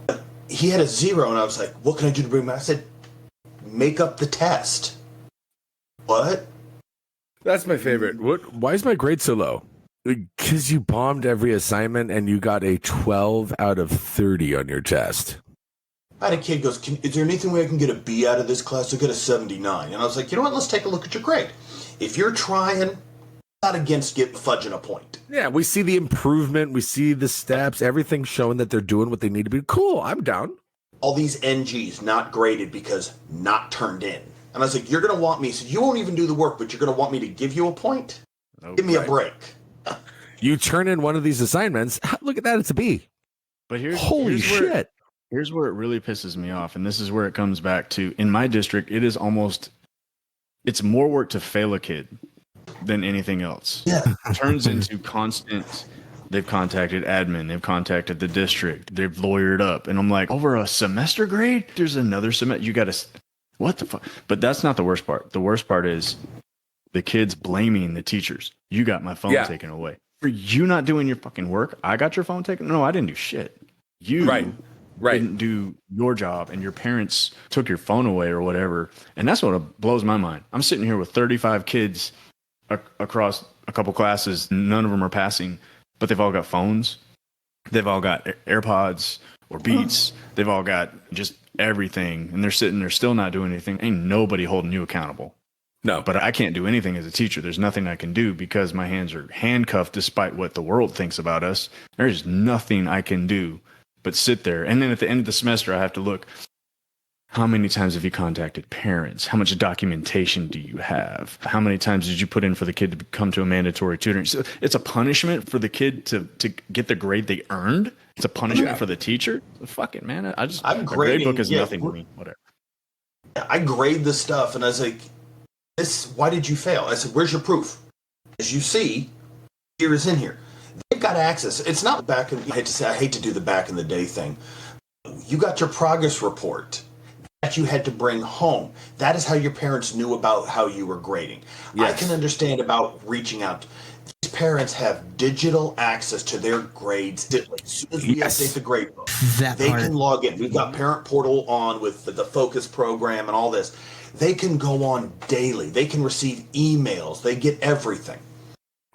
S2: He had a 0 and I was like, what can I do to bring him back? I said, make up the test. What?
S1: That's my favorite. Why is my grade so low? Because you bombed every assignment and you got a 12 out of 30 on your test.
S2: I had a kid goes, is there anything way I can get a B out of this class? I get a 79. And I was like, you know what? Let's take a look at your grade. If you're trying, not against fudging a point.
S1: Yeah, we see the improvement. We see the steps, everything showing that they're doing what they need to be. Cool, I'm down.
S2: All these NGs not graded because not turned in. And I was like, you're going to want me, so you won't even do the work, but you're going to want me to give you a point?
S4: Nope.
S2: Give me a break.
S1: You turn in one of these assignments, look at that, it's a B.
S4: But here's
S1: shit.
S4: Here's where it really pisses me off, and this is where it comes back to, in my district, it's more work to fail a kid than anything else.
S2: Yeah.
S4: It turns into constant, they've contacted admin, they've contacted the district, they've lawyered up, and I'm like, over a semester grade? There's another semester, you gotta, what the fuck? But that's not the worst part. The worst part is the kids blaming the teachers. You got my phone taken away. For you not doing your fucking work, I got your phone taken? No, I didn't do shit. You didn't do your job, and your parents took your phone away or whatever. And that's what blows my mind. I'm sitting here with 35 kids across a couple classes. None of them are passing, but they've all got phones. They've all got AirPods or Beats. They've all got just everything, and they're sitting there still not doing anything. Ain't nobody holding you accountable.
S1: No.
S4: But I can't do anything as a teacher. There's nothing I can do because my hands are handcuffed despite what the world thinks about us. There's nothing I can do but sit there. And then at the end of the semester, I have to look, how many times have you contacted parents? How much documentation do you have? How many times did you put in for the kid to come to a mandatory tutoring? So it's a punishment for the kid to get the grade they earned. It's a punishment for the teacher. Fuck it, man. My grade book is nothing to me. Whatever.
S2: I grade the stuff, and I was like, why did you fail? I said, where's your proof? As you see, here is in here. They've got access. It's not back in, I hate to do the back in the day thing. you got your progress report that you had to bring home. That is how your parents knew about how you were grading.
S1: Yes.
S2: I can understand about reaching out. These parents have digital access to their grades. As soon as we update the grade book, they can log in. We've got Parent Portal on with the Focus program and all this. They can go on daily. They can receive emails. They get everything.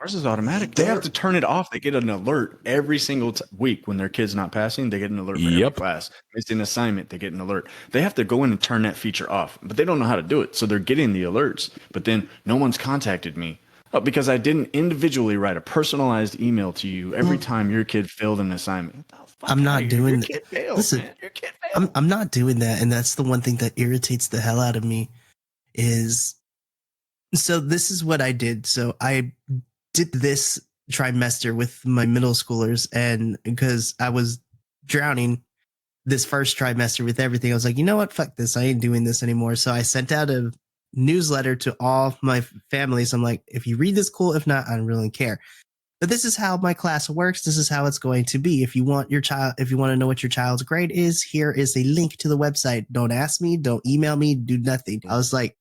S4: Ours is automatic. They have to turn it off. They get an alert every single week when their kid's not passing. They get an alert for every class. Missing an assignment, they get an alert. They have to go in and turn that feature off, but they don't know how to do it. So they're getting the alerts, but then no one's contacted me because I didn't individually write a personalized email to you every time your kid failed an assignment.
S3: I'm not doing that. Listen, I'm not doing that, and that's the one thing that irritates the hell out of me. So this is what I did. So I did this trimester with my middle schoolers, and because I was drowning this first trimester with everything, I was like, you know what, fuck this, I ain't doing this anymore. So I sent out a newsletter to all my families. I'm like, if you read this, cool. If not, I don't really care. But this is how my class works. This is how it's going to be. If you want to know what your child's grade is, here is a link to the website. Don't ask me, don't email me, do nothing. I was like,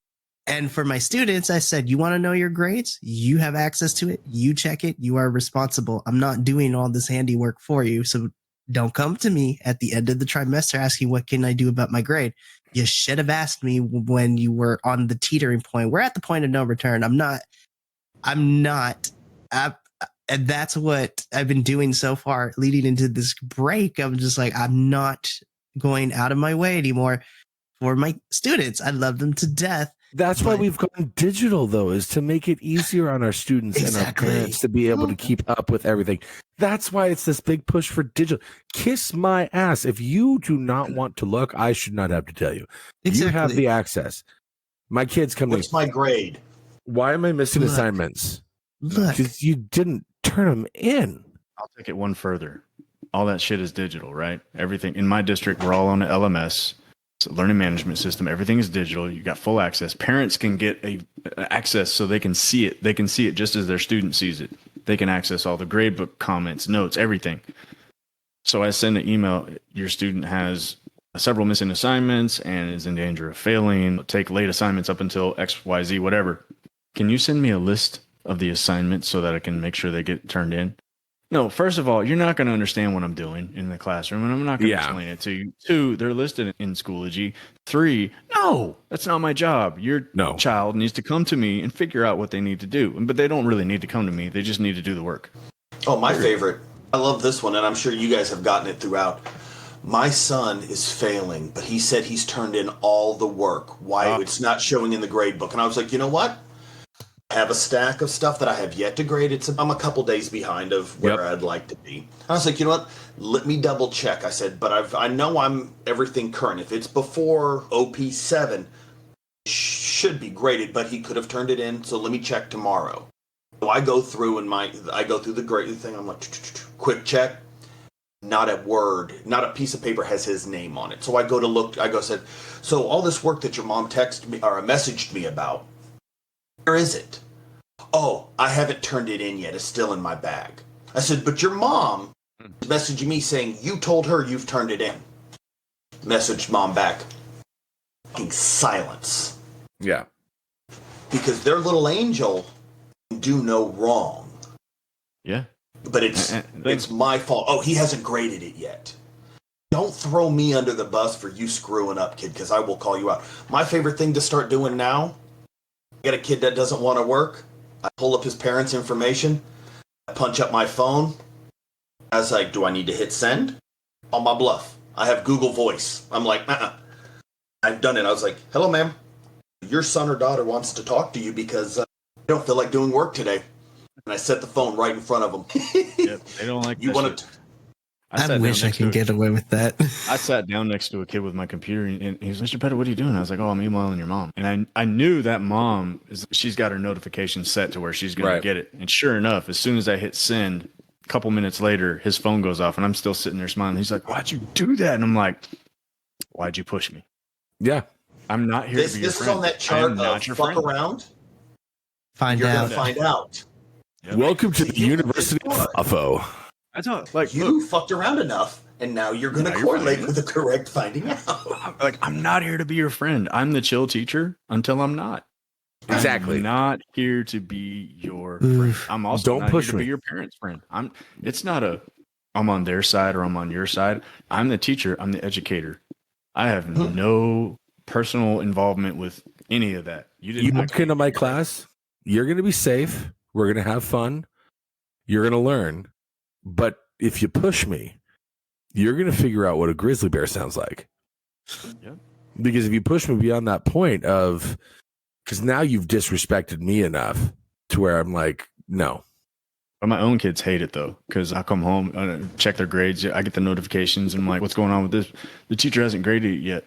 S3: and for my students, I said, you want to know your grades? You have access to it. You check it. You are responsible. I'm not doing all this handiwork for you. So don't come to me at the end of the trimester asking, what can I do about my grade? You should have asked me when you were on the teetering point. We're at the point of no return. And that's what I've been doing so far leading into this break. I'm just like, I'm not going out of my way anymore for my students. I love them to death.
S1: That's why we've gone digital, though, is to make it easier on our students and our parents to be able to keep up with everything. That's why it's this big push for digital. Kiss my ass. If you do not want to look, I should not have to tell you. You have the access. My kids come
S2: What's my grade?
S1: Why am I missing assignments?
S3: Look.
S1: Because you didn't turn them in.
S4: I'll take it one further. All that shit is digital, right? Everything in my district, we're all on the LMS. It's a learning management system. Everything is digital. You got full access. Parents can get access so they can see it. They can see it just as their student sees it. They can access all the gradebook comments, notes, everything. So I send an email. Your student has several missing assignments and is in danger of failing. Take late assignments up until X, Y, Z, whatever. Can you send me a list of the assignments so that I can make sure they get turned in? No, first of all, you're not going to understand what I'm doing in the classroom, and I'm not going to explain it to you. 2, they're listed in Schoology. 3, no, that's not my job. Your child needs to come to me and figure out what they need to do. But they don't really need to come to me. They just need to do the work.
S2: Oh, my favorite. I love this one, and I'm sure you guys have gotten it throughout. My son is failing, but he said he's turned in all the work. Why it's not showing in the grade book? And I was like, you know what? I have a stack of stuff that I have yet to grade. I'm a couple days behind of where I'd like to be. I was like, you know what? Let me double check. I said, but I know I'm everything current. If it's before OP7, it should be graded, but he could have turned it in. So let me check tomorrow. So I go through the grade thing. I'm like, quick check. Not a word, not a piece of paper has his name on it. So I go to look. Said, so all this work that your mom texted me or messaged me about, where is it? Oh, I haven't turned it in yet. It's still in my bag. I said, but your mom is messaging me saying you told her you've turned it in. Messaged mom back. Fucking silence.
S1: Yeah.
S2: Because their little angel can do no wrong.
S4: Yeah.
S2: But it's my fault. Oh, he hasn't graded it yet. Don't throw me under the bus for you screwing up, kid, because I will call you out. My favorite thing to start doing now, I got a kid that doesn't want to work. I pull up his parents' information. I punch up my phone. I was like, do I need to hit send? On my bluff. I have Google Voice. I'm like, I've done it. I was like, hello, ma'am. Your son or daughter wants to talk to you because I don't feel like doing work today. And I set the phone right in front of them.
S4: Yep, they don't like
S2: you want to.
S3: I wish I could get away with that.
S4: I sat down next to a kid with my computer, and he was, Mr. Pettit, what are you doing? I was like, oh, I'm emailing your mom. And I knew that mom, she's got her notification set to where she's going to get it. And sure enough, as soon as I hit send, a couple minutes later, his phone goes off, and I'm still sitting there smiling. He's like, why'd you do that? And I'm like, why'd you push me?
S1: Yeah.
S4: I'm not here to be your friend.
S2: This is on that chart of fuck around.
S3: You're
S2: going to find out.
S1: Yep. Welcome to the University of Fafo.
S4: I thought, like,
S2: you fucked around enough and now you're going to correlate with the correct finding out.
S4: I'm not here to be your friend. I'm the chill teacher until I'm not.
S1: Exactly.
S4: I'm not here to be your friend. I'm also
S1: Don't
S4: not
S1: push
S4: here to
S1: me.
S4: be your parents' friend. It's not I'm on their side or I'm on your side. I'm the teacher. I'm the educator. I have no personal involvement with any of that.
S1: You walk into my class, you're going to be safe. We're going to have fun. You're going to learn. But if you push me, you're going to figure out what a grizzly bear sounds like.
S4: Yep.
S1: Because if you push me beyond that point because now you've disrespected me enough to where I'm like, no.
S4: But my own kids hate it though, because I come home, check their grades. I get the notifications and I'm like, what's going on with this? The teacher hasn't graded it yet.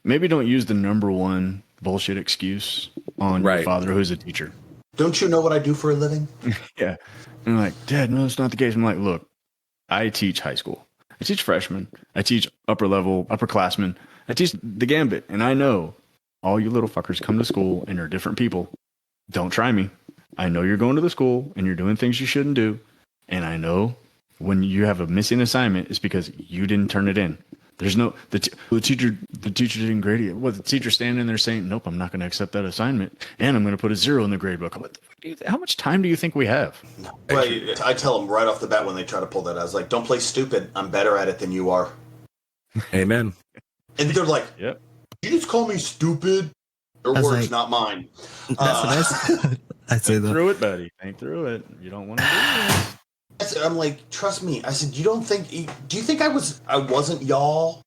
S4: Maybe don't use the number one bullshit excuse on your father who's a teacher.
S2: Don't you know what I do for a living?
S4: Yeah. And I'm like, Dad, no, that's not the case. I'm like, look, I teach high school. I teach freshmen. I teach upper level, upperclassmen. I teach the gambit. And I know all you little fuckers come to school and you're different people. Don't try me. I know you're going to the school and you're doing things you shouldn't do. And I know when you have a missing assignment, it's because you didn't turn it in. There's no the teacher didn't grade it. Well, the teacher standing there saying, "Nope, I'm not going to accept that assignment, and I'm going to put a 0 in the grade book." How much time do you think we have?
S2: Right. I tell them right off the bat when they try to pull that. I was like, "Don't play stupid. I'm better at it than you are."
S1: Amen.
S2: And they're like,
S4: "Yep,
S2: you just call me stupid." Your words, like, not mine.
S3: That's what I said. I say that.
S4: Think through it, buddy. Think through it. You don't want to do this.
S2: I'm like, trust me. I said, do you think I wasn't y'all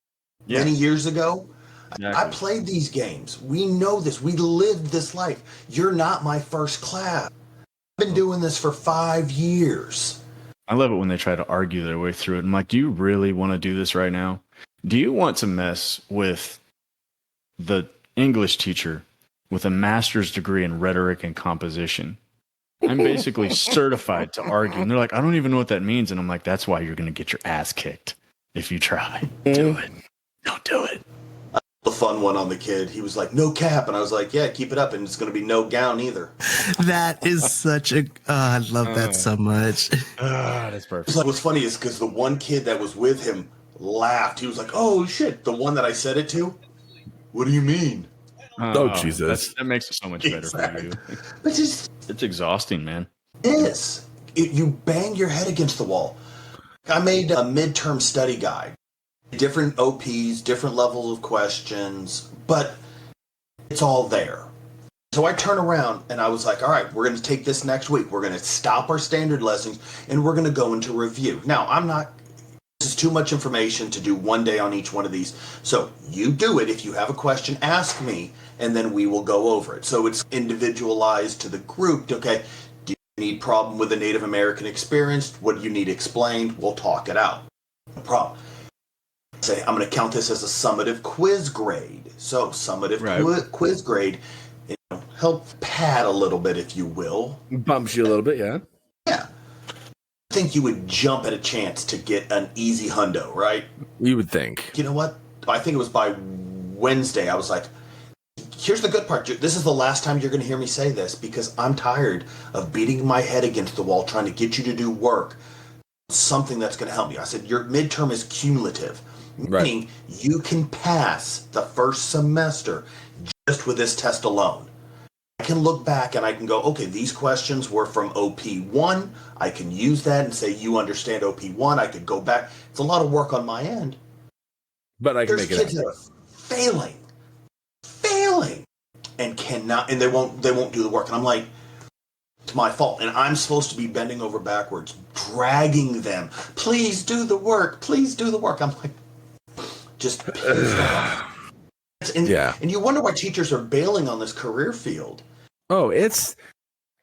S2: many years ago? Exactly. I played these games. We know this. We lived this life. You're not my first class. I've been doing this for 5 years.
S4: I love it when they try to argue their way through it. I'm like, do you really want to do this right now? Do you want to mess with the English teacher with a master's degree in rhetoric and composition? I'm basically certified to argue. And they're like, I don't even know what that means. And I'm like, that's why you're going to get your ass kicked if you try. Do it. Don't do it.
S2: The fun one on the kid. He was like, no cap. And I was like, yeah, keep it up. And it's going to be no gown either.
S3: That is such a... I love that so much.
S4: That's perfect.
S2: What's funny is because the one kid that was with him laughed. He was like, oh, shit. The one that I said it to? What do you mean?
S1: Oh, Jesus.
S4: That makes it so much better for you.
S2: But
S4: it's exhausting, man.
S2: It is. You bang your head against the wall. I made a midterm study guide. Different OPs, different levels of questions, but it's all there. So I turn around and I was like, all right, we're going to take this next week. We're going to stop our standard lessons and we're going to go into review. Now, this is too much information to do one day on each one of these. So you do it. If you have a question, ask me, and then we will go over it. So it's individualized to the group. Okay, do you need problem with a Native American experience? What do you need explained? We'll talk it out. No problem. Say, I'm going to count this as a summative quiz grade. So summative quiz grade, help pad a little bit, if you will.
S1: Bumps you a little bit, yeah.
S2: Yeah. I think you would jump at a chance to get an easy hundo, right?
S1: You would think.
S2: You know what? I think it was by Wednesday. I was like, here's the good part. This is the last time you're going to hear me say this because I'm tired of beating my head against the wall trying to get you to do work. Something that's going to help you. I said, your midterm is cumulative, meaning you can pass the first semester just with this test alone. I can look back and I can go, okay, these questions were from OP1. I can use that and say, you understand OP1. I could go back. It's a lot of work on my end.
S1: But I can make it
S2: There's kids that are failing, and cannot, and they won't do the work. And I'm like, it's my fault. And I'm supposed to be bending over backwards, dragging them. Please do the work. Please do the work. I'm like, just pissed off. And you wonder why teachers are bailing on this career field.
S1: Oh, it's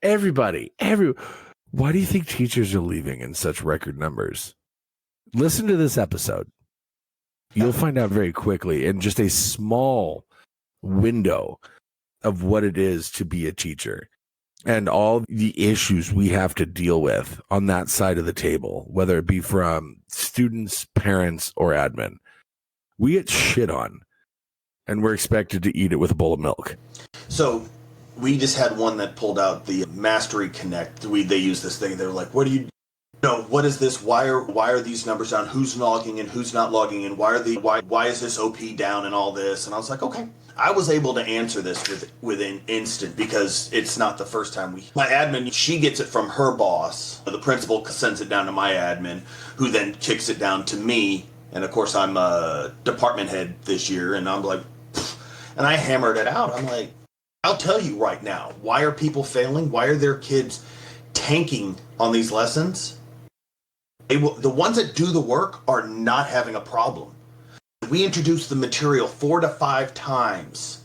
S1: everybody. Why do you think teachers are leaving in such record numbers? Listen to this episode. You'll find out very quickly in just a small window of what it is to be a teacher and all the issues we have to deal with on that side of the table, whether it be from students, parents, or admin. We get shit on. And we're expected to eat it with a bowl of milk.
S2: So we just had one that pulled out the Mastery Connect. They use this thing. They were like, what do you do? no, what is this? Why are these numbers down? Who's logging in? Who's not logging in? Why is this OP down and all this? And I was like, okay. I was able to answer this within instant because it's not the first time my admin, she gets it from her boss. The principal sends it down to my admin, who then kicks it down to me. And of course, I'm a department head this year, and I'm like, pfft. And I hammered it out. I'm like, I'll tell you right now, why are people failing? Why are their kids tanking on these lessons? The ones that do the work are not having a problem. We introduce the material 4 to 5 times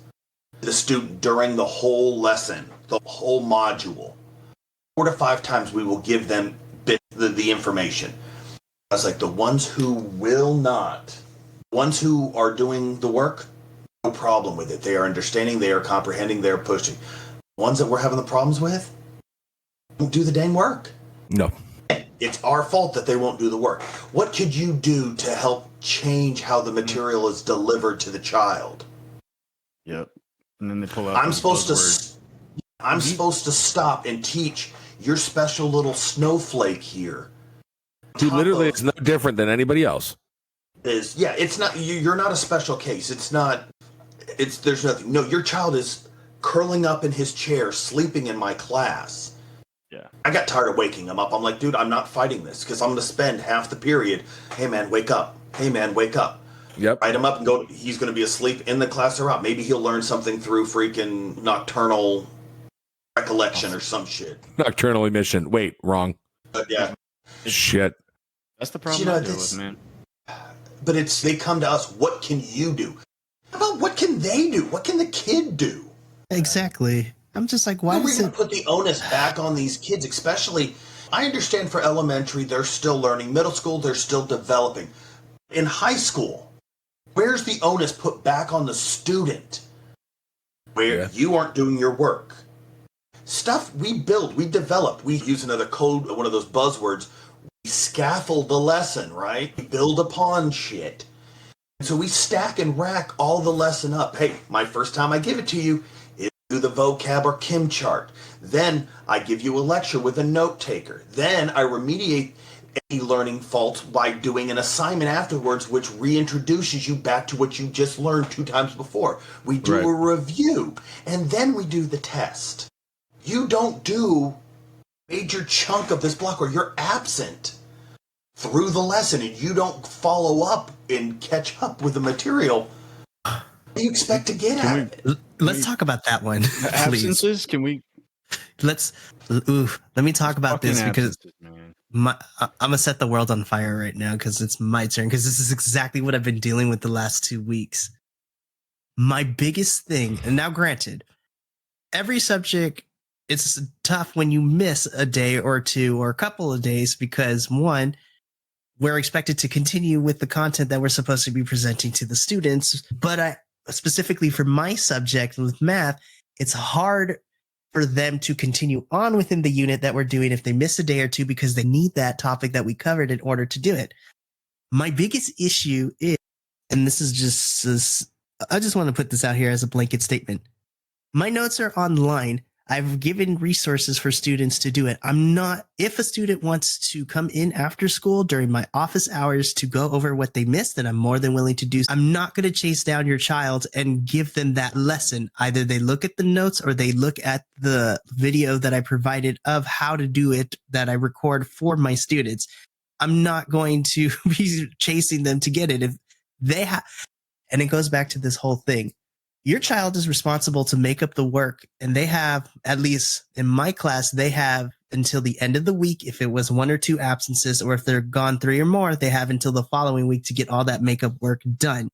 S2: to the student during the whole lesson, the whole module. 4 to 5 times we will give them the information. I was like, the ones who will not, ones who are doing the work, no problem with it. They are understanding, they are comprehending, they are pushing. The ones that we're having the problems with don't do the dang work.
S1: No.
S2: It's our fault that they won't do the work. What could you do to help change how the material is delivered to the child?
S4: Yep. And then they pull out.
S2: I'm supposed to stop and teach your special little snowflake here.
S1: Dude, literally, it's no different than anybody else.
S2: It's not. You're not a special case. It's not. There's nothing. No, your child is curling up in his chair, sleeping in my class.
S4: Yeah.
S2: I got tired of waking him up. I'm like, dude, I'm not fighting this because I'm going to spend half the period. Hey, man, wake up. Hey, man, wake up.
S1: Yep.
S2: Write him up and go. He's going to be asleep in the class or out. Maybe he'll learn something through freaking nocturnal recollection or some shit.
S1: Nocturnal emission. Wait, wrong.
S2: But yeah.
S1: Shit.
S4: That's the problem I deal with, man.
S2: But they come to us. What can you do? How about what can they do? What can the kid do?
S3: Exactly. I'm just like, why
S2: are we
S3: does
S2: going
S3: it
S2: to put the onus back on these kids? Especially, I understand for elementary, they're still learning. Middle school, they're still developing. In high school, where's the onus put back on the student? Where you aren't doing your work. Stuff we build, we develop. We use another code, one of those buzzwords. We scaffold the lesson, right? We build upon shit. So we stack and rack all the lesson up. Hey, my first time I give it to you, do the vocab or Kim chart. Then I give you a lecture with a note taker. Then I remediate any learning faults by doing an assignment afterwards, which reintroduces you back to what you just learned 2 times before. We do a review, and then we do the test. You don't do a major chunk of this block where you're absent through the lesson and you don't follow up and catch up with the material. What do you expect to get out of it?
S3: Let's talk about that one.
S4: Absences? Can we?
S3: Let me talk about this because I'm gonna set the world on fire right now because it's my turn because this is exactly what I've been dealing with the last 2 weeks. My biggest thing, and now granted, every subject, it's tough when you miss a day or two or a couple of days because one, we're expected to continue with the content that we're supposed to be presenting to the students, but specifically for my subject with math, it's hard for them to continue on within the unit that we're doing if they miss a day or two because they need that topic that we covered in order to do it. My biggest issue is, and this is just, I just want to put this out here as a blanket statement. My notes are online. I've given resources for students to do it. If a student wants to come in after school during my office hours to go over what they missed, then I'm more than willing to do. I'm not going to chase down your child and give them that lesson. Either they look at the notes or they look at the video that I provided of how to do it that I record for my students. I'm not going to be chasing them to get it. If they have, and it goes back to this whole thing. Your child is responsible to make up the work, and they have, at least in my class, they have until the end of the week. If it was 1 or 2 absences, or if they're gone 3 or more, they have until the following week to get all that makeup work done.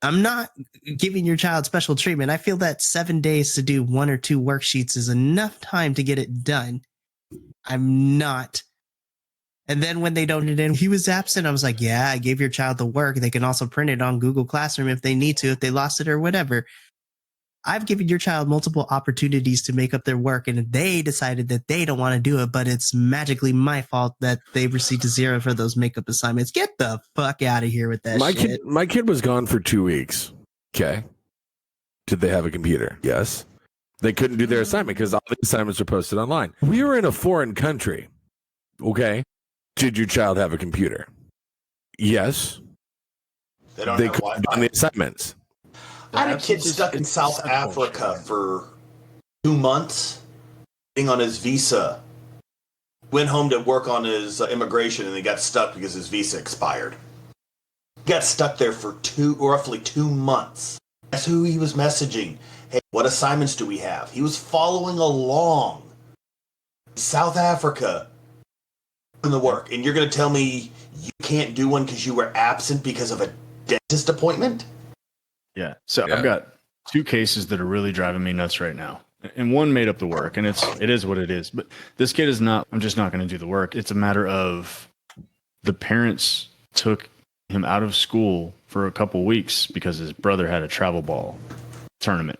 S3: I'm not giving your child special treatment. I feel that 7 days to do 1 or 2 worksheets is enough time to get it done. I'm not. And then when they don't get in, he was absent. I was like, yeah, I gave your child the work. They can also print it on Google Classroom if they need to, if they lost it or whatever. I've given your child multiple opportunities to make up their work, and they decided that they don't want to do it, but it's magically my fault that they received a 0 for those makeup assignments. Get the fuck out of here with that shit.
S1: My kid was gone for 2 weeks. Okay. Did they have a computer? Yes. They couldn't do their assignment because all the assignments are posted online. We were in a foreign country. Okay. Did your child have a computer? Yes.
S2: They don't
S1: They
S2: have
S1: could have
S2: Wi-Fi.
S1: done the assignments.
S2: I had a kid stuck in South Africa for 2 months, being on his visa. Went home to work on his immigration, and he got stuck because his visa expired. He got stuck there for roughly 2 months. That's who he was messaging. Hey, what assignments do we have? He was following along. South Africa in the work, and you're going to tell me you can't do one because you were absent because of a dentist appointment?
S4: Yeah. So I've got 2 cases that are really driving me nuts right now. And one made up the work, and it is what it is. But this kid is not, I'm just not going to do the work. It's a matter of the parents took him out of school for a couple weeks because his brother had a travel ball tournament.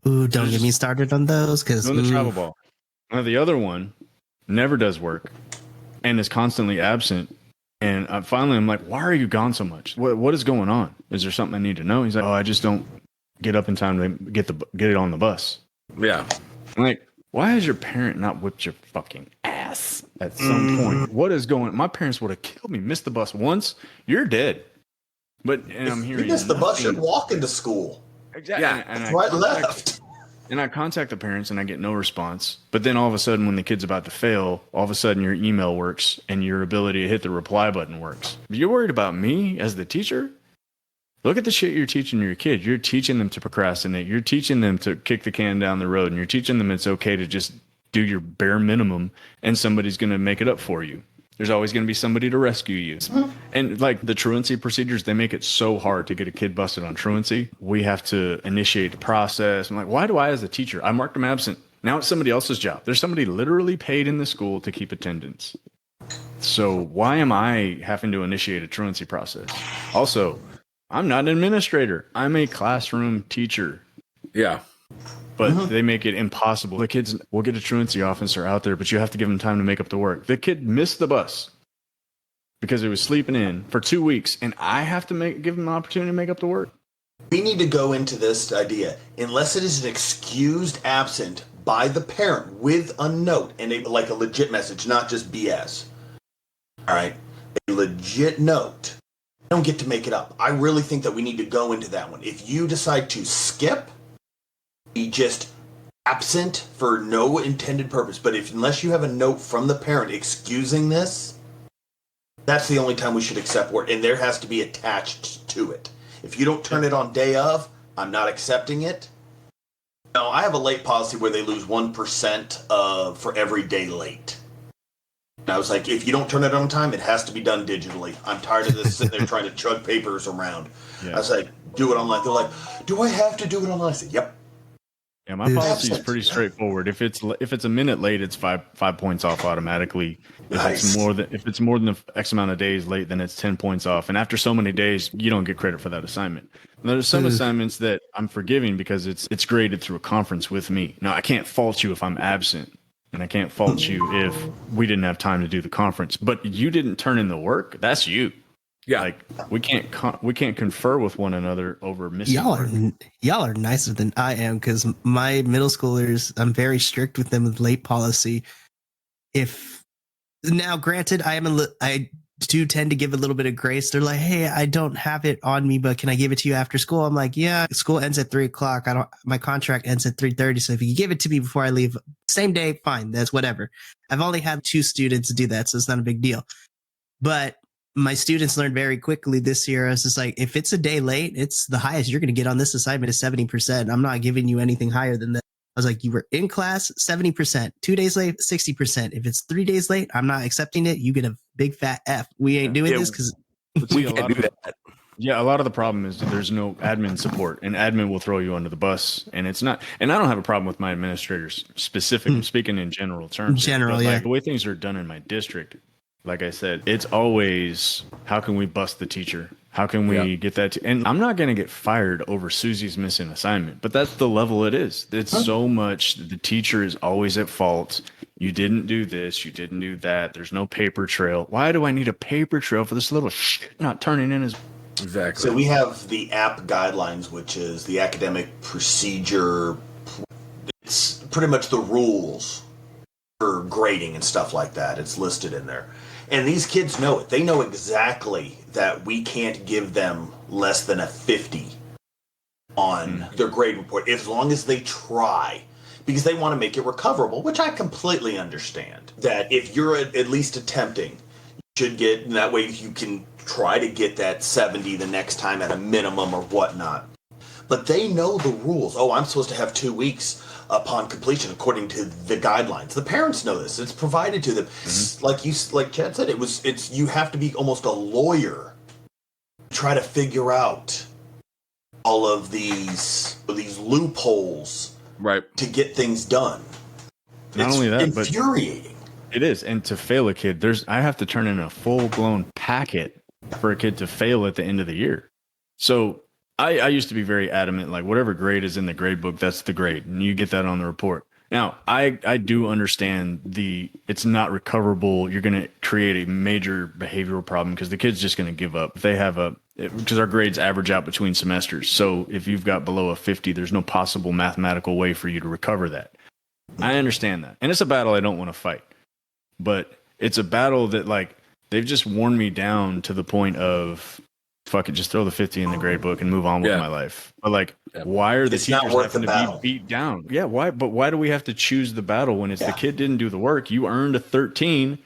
S3: Ooh, don't get me started on those, because
S4: Doing the travel ball. Now, the other one never does work and is constantly absent. And finally, I'm like, why are you gone so much? What is going on? Is there something I need to know? He's like, oh, I just don't get up in time to get it on the bus.
S1: Yeah.
S4: I'm like, why has your parent not whipped your fucking ass at some point? What is going on? My parents would have killed me. Missed the bus once, you're dead. And I'm hearing
S2: you missed the bus,
S4: nothing.
S2: you're walking to school.
S4: Exactly.
S1: Yeah,
S4: and
S2: right, left.
S4: And I contact the parents and I get no response. But then all of a sudden, when the kid's about to fail, all of a sudden your email works and your ability to hit the reply button works. You're worried about me as the teacher? Look at the shit you're teaching your kid. You're teaching them to procrastinate. You're teaching them to kick the can down the road. And you're teaching them it's okay to just do your bare minimum and somebody's going to make it up for you. There's always going to be somebody to rescue you. And like the truancy procedures, they make it so hard to get a kid busted on truancy. We have to initiate the process. I'm like, why do I as a teacher? I marked them absent. Now it's somebody else's job. There's somebody literally paid in the school to keep attendance. So why am I having to initiate a truancy process? Also, I'm not an administrator. I'm a classroom teacher.
S1: Yeah.
S4: But they make it impossible. The kids will get a truancy officer out there, but you have to give them time to make up the work. The kid missed the bus because he was sleeping in for 2 weeks, and I have to give him an opportunity to make up the work.
S2: We need to go into this idea. Unless it is an excused absent by the parent with a note and like a legit message, not just BS. All right? A legit note. I don't get to make it up. I really think that we need to go into that one. If you decide to skip, be just absent for no intended purpose. But unless you have a note from the parent excusing this, that's the only time we should accept work. And there has to be attached to it. If you don't turn it on day of, I'm not accepting it. No, I have a late policy where they lose 1% for every day late. And I was like, if you don't turn it on time, it has to be done digitally. I'm tired of this sitting there trying to chug papers around. Yeah. I was like, do it online. They're like, do I have to do it online? I said, yep.
S4: Yeah, my policy is pretty straightforward. If it's a minute late, it's 5 points off automatically.
S2: Nice.
S4: If it's more than X amount of days late, then it's 10 points off. And after so many days, you don't get credit for that assignment. And there's some assignments that I'm forgiving because it's graded through a conference with me. Now, I can't fault you if I'm absent, and I can't fault you if we didn't have time to do the conference. But you didn't turn in the work. That's you. Yeah, like we can't confer with one another over missing.
S3: Y'all are nicer than I am, because my middle schoolers, I'm very strict with them with late policy. Now, granted, I do tend to give a little bit of grace. They're like, "Hey, I don't have it on me, but can I give it to you after school?" I'm like, "Yeah, school ends at 3:00. My contract ends at 3:30. So if you give it to me before I leave, same day, fine. That's whatever." I've only had 2 students do that, so it's not a big deal. But my students learned very quickly this year. I was just like, if it's a day late, it's the highest you're going to get on this assignment is 70%. I'm not giving you anything higher than that. I was like, you were in class, 70%, 2 days late, 60%. If it's 3 days late, I'm not accepting it. You get a big fat F. We ain't doing this because
S1: we can't do that.
S4: Yeah, a lot of the problem is that there's no admin support, and admin will throw you under the bus. And it's not, and I don't have a problem with my administrators specific. I'm speaking in general terms. The way things are done in my district, like I said, it's always, how can we bust the teacher? How can we get that? And I'm not going to get fired over Susie's missing assignment, but that's the level it is. It's so much. The teacher is always at fault. You didn't do this. You didn't do that. There's no paper trail. Why do I need a paper trail for this little shit not turning in his...
S1: Exactly.
S2: So we have the app guidelines, which is the academic procedure. It's pretty much the rules for grading and stuff like that. It's listed in there. And these kids know it. They know exactly that we can't give them less than a 50 on their grade report as long as they try, because they want to make it recoverable, which I completely understand. That if you're at least attempting, you should get, and that way you can try to get that 70 the next time at a minimum or whatnot. But they know the rules. Oh, I'm supposed to have 2 weeks upon completion according to the guidelines. The parents know this. It's provided to them. Like Chad said, it's you have to be almost a lawyer to try to figure out all of these loopholes,
S1: right,
S2: to get things done.
S4: Not
S2: It's
S4: only that,
S2: infuriating.
S4: but it is. And to fail a kid, I have to turn in a full-blown packet for a kid to fail at the end of the year. So I used to be very adamant, like whatever grade is in the grade book, that's the grade, and you get that on the report. Now, I do understand it's not recoverable. You're going to create a major behavioral problem because the kid's just going to give up. If they have because our grades average out between semesters. So if you've got below a 50, there's no possible mathematical way for you to recover that. I understand that. And it's a battle I don't want to fight. But it's a battle that, like, they've just worn me down to the point of, fuck it, just throw the 50 in the grade book and move on with my life. But, like, why are the teachers having to be beat down? Yeah, why? But why do we have to choose the battle when it's the kid didn't do the work? You earned a 13.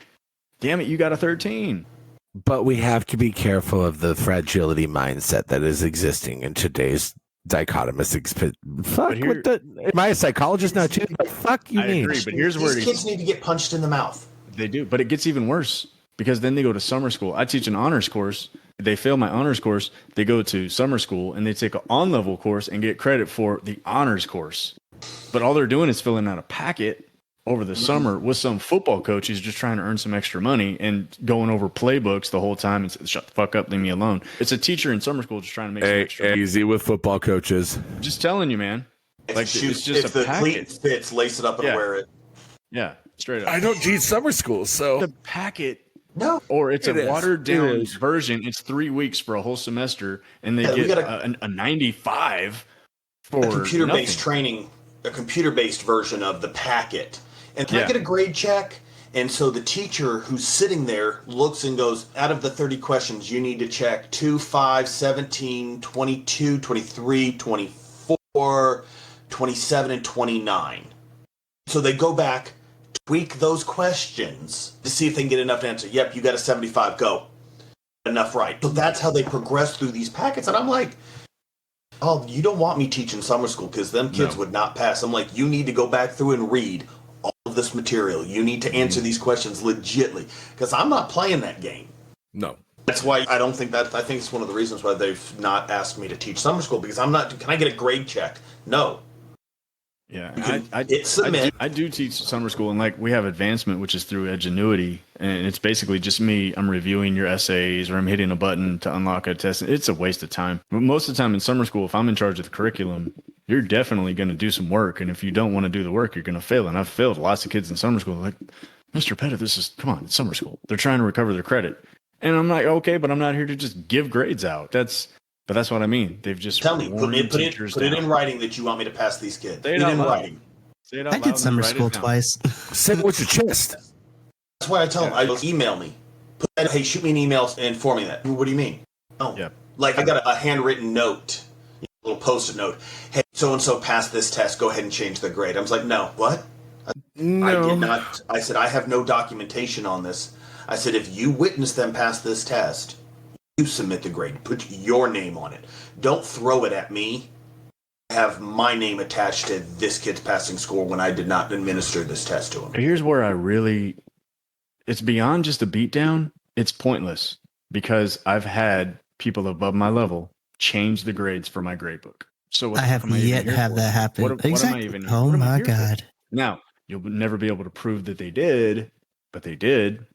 S4: Damn it, you got a 13.
S1: But we have to be careful of the fragility mindset that is existing in today's dichotomous. Am I a psychologist now too? Fuck you. I agree,
S4: but here's where
S2: these kids need to get punched in the mouth.
S4: They do, but it gets even worse because then they go to summer school. I teach an honors course. They fail my honors course. They go to summer school and they take an on-level course and get credit for the honors course. But all they're doing is filling out a packet over the summer with some football coach who's just trying to earn some extra money and going over playbooks the whole time and say, shut the fuck up, leave me alone. It's a teacher in summer school just trying to make some extra money.
S1: Easy with football coaches.
S4: Just telling you, man. Like, it's just
S2: if the cleat fits, lace it up and wear it.
S4: Yeah, straight up.
S1: I don't teach summer school, so
S4: the packet.
S2: No,
S4: or it's a watered down version. It's 3 weeks for a whole semester, and they get a 95 for
S2: a computer-based training, a computer-based version of the packet. And can I get a grade check? And so the teacher who's sitting there looks and goes, out of the 30 questions, you need to check 2, 5, 17, 22, 23, 24, 27, and 29. So they go back, tweak those questions to see if they can get enough to answer. Yep, you got a 75, go. Enough right. So that's how they progress through these packets. And I'm like, oh, you don't want me teaching summer school because them kids would not pass. I'm like, you need to go back through and read all of this material. You need to answer these questions legitly because I'm not playing that game.
S1: No.
S2: That's why I don't think that. I think it's one of the reasons why they've not asked me to teach summer school because I'm not. Can I get a grade check? No.
S4: Yeah, I do teach summer school, and like we have advancement, which is through Edgenuity, and it's basically just me. I'm reviewing your essays, or I'm hitting a button to unlock a test. It's a waste of time. But most of the time in summer school, if I'm in charge of the curriculum, you're definitely going to do some work, and if you don't want to do the work, you're going to fail. And I've failed lots of kids in summer school. Like, Mr. Pettit, come on, it's summer school. They're trying to recover their credit, and I'm like, okay, but I'm not here to just give grades out. But that's what I mean. They've just
S2: tell me, put it in writing that you want me to pass these kids.
S3: Put it in writing. I did summer school twice.
S1: Say it with your chest.
S2: That's why I tell them. I go, email me. Hey, shoot me an email and inform me that. What do you mean? Oh, like I got a handwritten note, a little post-it note. Hey, so and so passed this test. Go ahead and change the grade. I was like, no, what? No. I did not. I said I have no documentation on this. I said if you witness them pass this test, you submit the grade. Put your name on it. Don't throw it at me. Have my name attached to this kid's passing score when I did not administer this test to him.
S4: Here's where it's beyond just a beatdown. It's pointless because I've had people above my level change the grades for my grade book. So
S3: I have yet to have that happen. Exactly. Oh my God.
S4: Now, you'll never be able to prove that they did, but they did.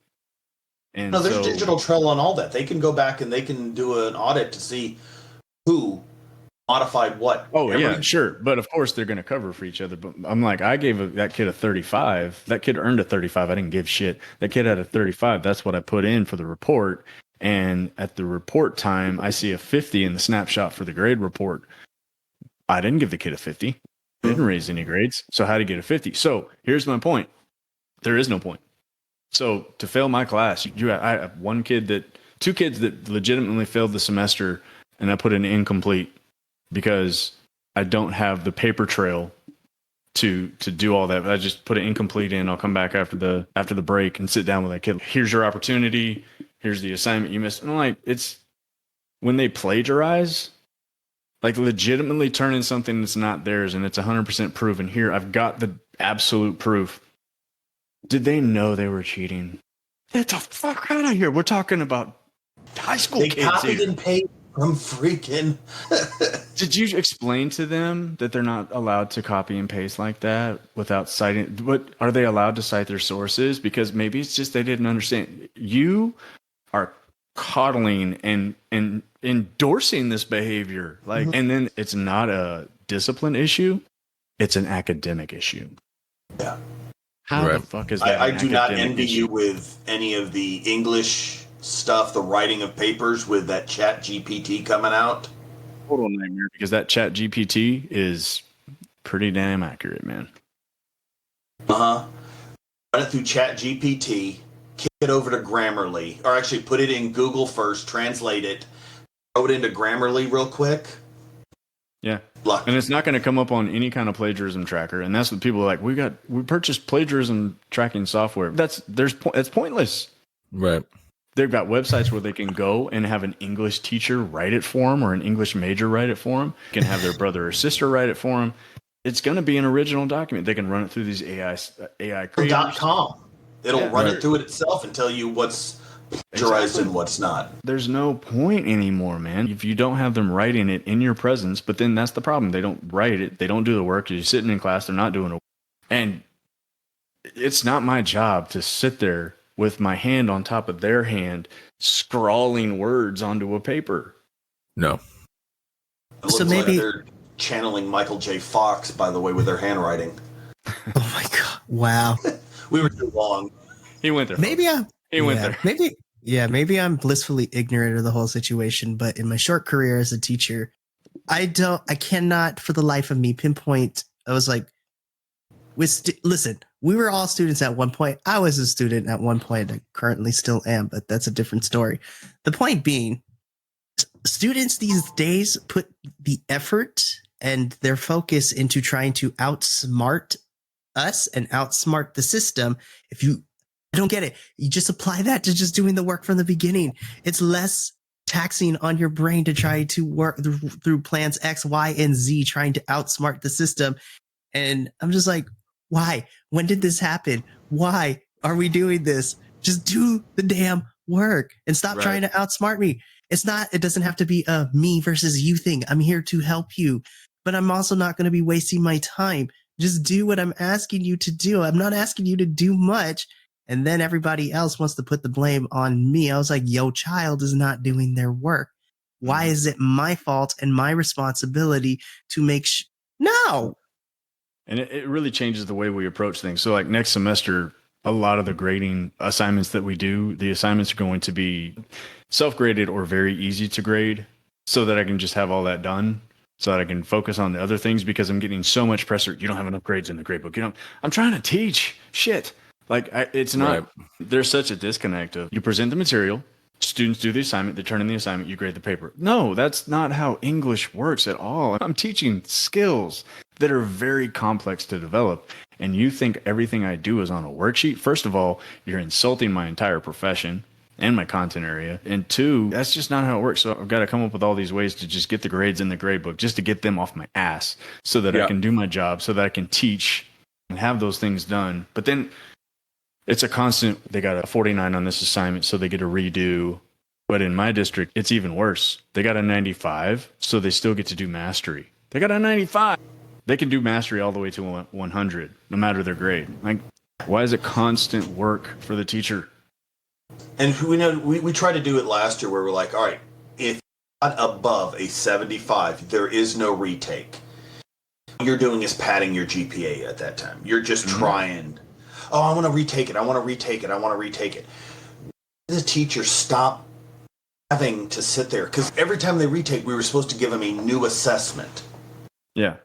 S4: And
S2: no, there's digital trail on all that. They can go back and they can do an audit to see who modified what.
S4: Oh, yeah, sure. But of course, they're going to cover for each other. But I'm like, I gave that kid a 35. That kid earned a 35. I didn't give shit. That kid had a 35. That's what I put in for the report. And at the report time, I see a 50 in the snapshot for the grade report. I didn't give the kid a 50. I didn't raise any grades. So how to get a 50? So here's my point. There is no point. So to fail my class, I have two kids that legitimately failed the semester, and I put an incomplete because I don't have the paper trail to do all that. I just put an incomplete in. I'll come back after the break and sit down with that kid. Here's your opportunity. Here's the assignment you missed. And I'm like, it's when they plagiarize, like legitimately turn in something that's not theirs and it's 100% proven. Here, I've got the absolute proof. Did they know they were cheating? Get the fuck out of here. We're talking about high school kids here. They
S2: copied and pasted from freaking.
S4: Did you explain to them that they're not allowed to copy and paste like that without citing? What are they allowed to cite their sources? Because maybe it's just they didn't understand. You are coddling and endorsing this behavior, like, and then it's not a discipline issue; it's an academic issue.
S2: Yeah.
S4: How the fuck is that?
S2: I do not envy you with any of the English stuff, the writing of papers with that Chat GPT coming out.
S4: Total nightmare, because that Chat GPT is pretty damn accurate, man.
S2: Run it through Chat GPT, kick it over to Grammarly, or actually put it in Google first, translate it, throw it into Grammarly real quick.
S4: Yeah.
S2: Luck.
S4: And it's not going to come up on any kind of plagiarism tracker. And that's what people are like, we purchased plagiarism tracking software. That's pointless.
S1: Right.
S4: They've got websites where they can go and have an English teacher write it for them or an English major write it for them. Can have their brother or sister write it for them. It's going to be an original document. They can run it through these AI creators.
S2: .com. It'll run it through it itself and tell you what's plagiarized and what's not.
S4: There's no point anymore, man. If you don't have them writing it in your presence, but then that's the problem. They don't write it. They don't do the work. You're sitting in class. They're not doing it. And it's not my job to sit there with my hand on top of their hand, scrawling words onto a paper.
S1: No.
S2: So maybe they're channeling Michael J. Fox, by the way, with their handwriting.
S3: Oh my God. Wow.
S2: We were too long.
S4: He went there.
S3: Maybe
S4: He went there.
S3: Maybe I'm blissfully ignorant of the whole situation, but in my short career as a teacher, I cannot for the life of me pinpoint. I was like, listen, we were all students at one point. I was a student at one point. I currently still am, but that's a different story. The point being, students these days put the effort and their focus into trying to outsmart us and outsmart the system. I don't get it. You just apply that to just doing the work from the beginning. It's less taxing on your brain to try to work through plans X, Y, and Z, trying to outsmart the system. And I'm just like, why? When did this happen? Why are we doing this? Just do the damn work and stop trying to outsmart me. It doesn't have to be a me versus you thing. I'm here to help you, but I'm also not going to be wasting my time. Just do what I'm asking you to do. I'm not asking you to do much. And then everybody else wants to put the blame on me. I was like, yo, child is not doing their work. Why is it my fault and my responsibility to make No.
S4: And it really changes the way we approach things. So like next semester, a lot of the grading assignments that we do, the assignments are going to be self-graded or very easy to grade so that I can just have all that done so that I can focus on the other things because I'm getting so much pressure. You don't have enough grades in the grade book. I'm trying to teach shit. Like it's not, there's such a disconnect of you present the material, students do the assignment, they turn in the assignment, you grade the paper. No, that's not how English works at all. I'm teaching skills that are very complex to develop. And you think everything I do is on a worksheet. First of all, you're insulting my entire profession and my content area. And two, that's just not how it works. So I've got to come up with all these ways to just get the grades in the grade book, just to get them off my ass so that I can do my job, so that I can teach and have those things done. But then it's a constant, they got a 49 on this assignment, so they get a redo. But in my district, it's even worse. They got a 95, so they still get to do mastery. They got a 95. They can do mastery all the way to 100, no matter their grade. Like, why is it constant work for the teacher?
S2: And we tried to do it last year where we're like, all right, if not above a 75, there is no retake. What you're doing is padding your GPA at that time. You're just trying. Oh, I want to retake it. I want to retake it. I want to retake it. The teacher stopped having to sit there because every time they retake, we were supposed to give them a new assessment.
S4: Yeah.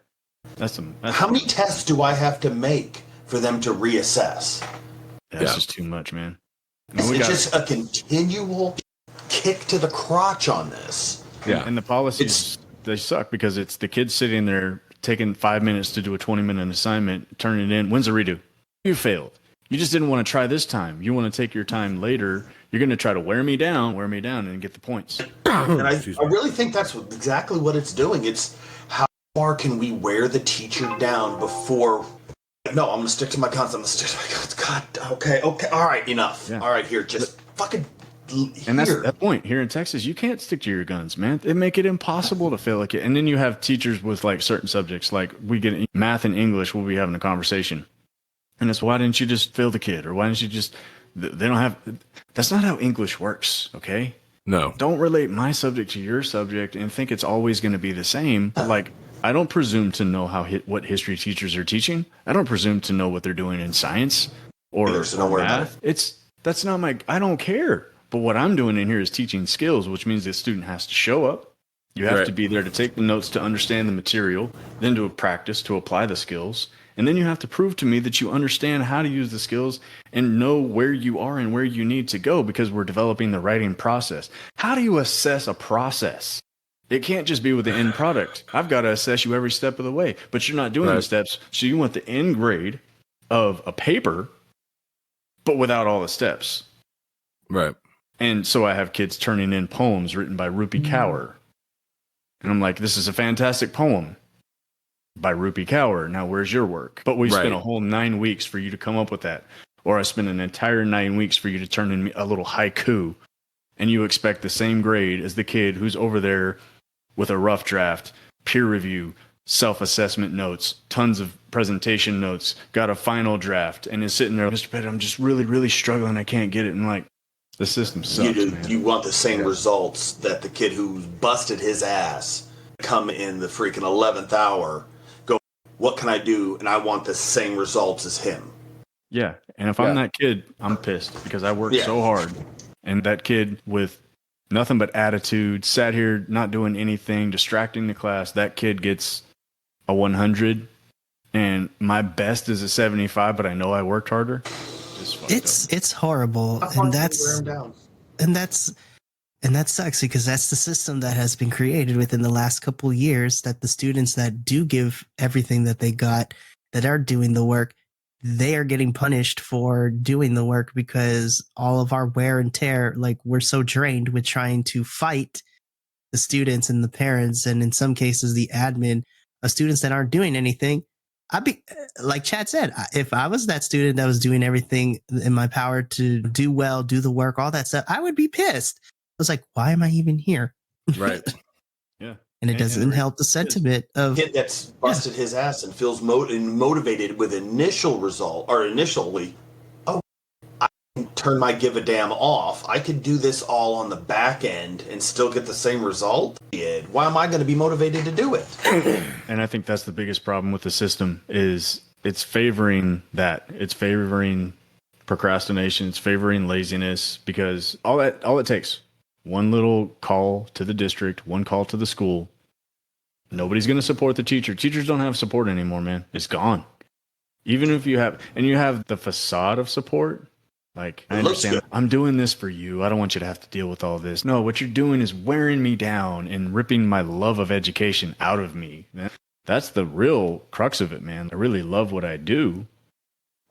S2: How many tests do I have to make for them to reassess?
S4: That's
S1: Yeah.
S4: just too much, man.
S2: It's just a continual kick to the crotch on this.
S1: Yeah.
S4: And the policies, they suck because it's the kids sitting there taking 5 minutes to do a 20-minute assignment, turn it in. When's the redo? You failed. You just didn't want to try this time. You want to take your time later. You're going to try to wear me down, and get the points.
S2: And I really think that's exactly what it's doing. It's how far can we wear the teacher down before... No, I'm going to stick to my guns. I'm going to stick to my guns. God, okay. All right, enough.
S4: Yeah.
S2: All right, here, just fucking...
S4: And that's the point. Here in Texas, you can't stick to your guns, man. They make it impossible to fail a kid. And then you have teachers with like certain subjects, like we get math and English, we'll be having a conversation. And it's, why didn't you just fail the kid? Or why didn't you just... They don't have... That's not how English works, okay?
S1: No.
S4: Don't relate my subject to your subject and think it's always going to be the same. Like, I don't presume to know what history teachers are teaching. I don't presume to know what they're doing in science or math. That's not my... I don't care. But what I'm doing in here is teaching skills, which means the student has to show up. You have to be there to take the notes, to understand the material, then to practice, to apply the skills. And then you have to prove to me that you understand how to use the skills and know where you are and where you need to go, because we're developing the writing process. How do you assess a process? It can't just be with the end product. I've got to assess you every step of the way, but you're not doing the steps. So you want the end grade of a paper, but without all the steps.
S1: Right.
S4: And so I have kids turning in poems written by Rupi Kaur. And I'm like, this is a fantastic poem by Rupi Kaur. Now, where's your work? But we spent a whole 9 weeks for you to come up with that. Or I spent an entire 9 weeks for you to turn in a little haiku. And you expect the same grade as the kid who's over there with a rough draft, peer review, self-assessment notes, tons of presentation notes, got a final draft, and is sitting there, Mr. Pettit, I'm just really, really struggling. I can't get it. And like, the system sucks, man.
S2: You want the same results that the kid who busted his ass come in the freaking 11th hour, go, what can I do? And I want the same results as him.
S4: Yeah. And if I'm that kid, I'm pissed because I worked so hard. And that kid with nothing but attitude, sat here not doing anything, distracting the class, that kid gets a 100. And my best is a 75, but I know I worked harder.
S3: It's horrible, and that sucks because that's the system that has been created within the last couple of years, that the students that do give everything that they got, that are doing the work, they are getting punished for doing the work because all of our wear and tear, like we're so drained with trying to fight the students and the parents, and in some cases the admin of students that aren't doing anything. I'd be, like Chad said, if I was that student that was doing everything in my power to do well, do the work, all that stuff, I would be pissed. I was like, why am I even here?
S1: Right.
S4: Yeah.
S3: And it doesn't help the sentiment of
S2: kid that's busted his ass and feels motivated with initially, oh, I can turn my give a damn off. I could do this all on the back end and still get the same result. Why am I going to be motivated to do it?
S4: And I think that's the biggest problem with the system is it's favoring that. It's favoring procrastination. It's favoring laziness, because all it takes, one little call to the district, one call to the school. Nobody's going to support the teacher. Teachers don't have support anymore, man. It's gone. Even if you have the facade of support, like, I understand, I'm doing this for you. I don't want you to have to deal with all this. No, what you're doing is wearing me down and ripping my love of education out of me. That's the real crux of it, man. I really love what I do.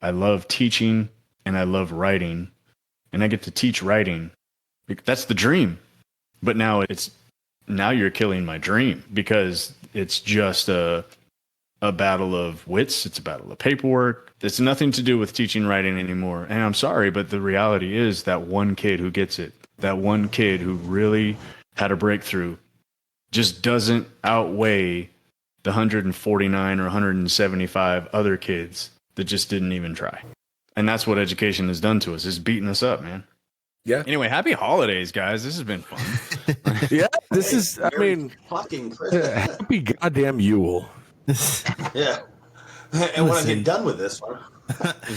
S4: I love teaching and I love writing, and I get to teach writing. That's the dream. But now you're killing my dream, because it's just a battle of wits. It's a battle of paperwork. It's nothing to do with teaching writing anymore. And I'm sorry, but the reality is that one kid who gets it, that one kid who really had a breakthrough, just doesn't outweigh the 149 or 175 other kids that just didn't even try. And that's what education has done to us, is beating us up, man.
S1: Yeah.
S4: Anyway, happy holidays, guys. This has been fun.
S1: Yeah. This is, I mean,
S2: fucking Christmas.
S1: happy goddamn Yule.
S2: Yeah. And when I get done with this one,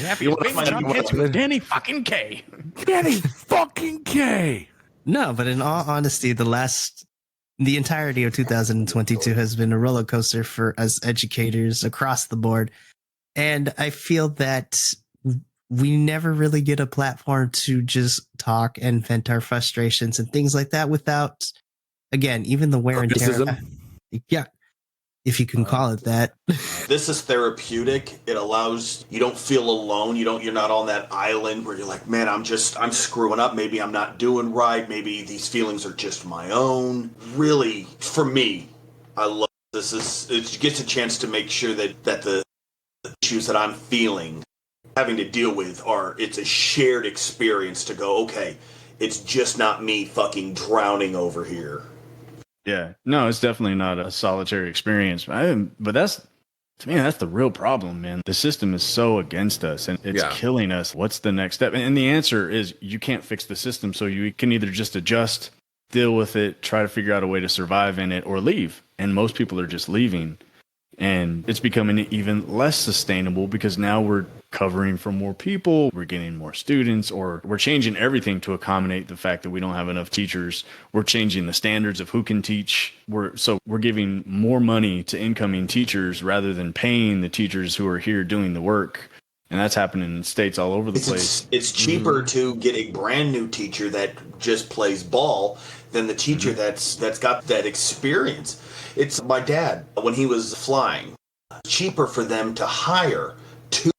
S4: happy with Danny fucking K.
S1: Danny fucking K.
S3: No, but in all honesty, the entirety of 2022 has been a roller coaster for us educators across the board. And I feel that we never really get a platform to just talk and vent our frustrations and things like that without, again, even the wear and tear.
S1: Criticism?
S3: Yeah, if you can call it that.
S2: This is therapeutic. It allows you don't feel alone. You're not on that island where you're like, man, I'm screwing up. Maybe I'm not doing right. Maybe these feelings are just my own. Really, for me, I love this. It gets a chance to make sure that the issues that I'm feeling, having to deal with, it's a shared experience to go, okay, it's just not me fucking drowning over here.
S4: Yeah, no, it's definitely not a solitary experience. But that's, to me, that's the real problem, man. The system is so against us and it's killing us. What's the next step? And the answer is you can't fix the system. So you can either just adjust, deal with it, try to figure out a way to survive in it, or leave. And most people are just leaving. And it's becoming even less sustainable because now we're covering for more people, we're getting more students, or we're changing everything to accommodate the fact that we don't have enough teachers. We're changing the standards of who can teach. We're giving more money to incoming teachers rather than paying the teachers who are here doing the work. And that's happening in states all over the place.
S2: It's cheaper to get a brand new teacher that just plays ball than the teacher that's got that experience. It's my dad, when he was flying, cheaper for them to hire 2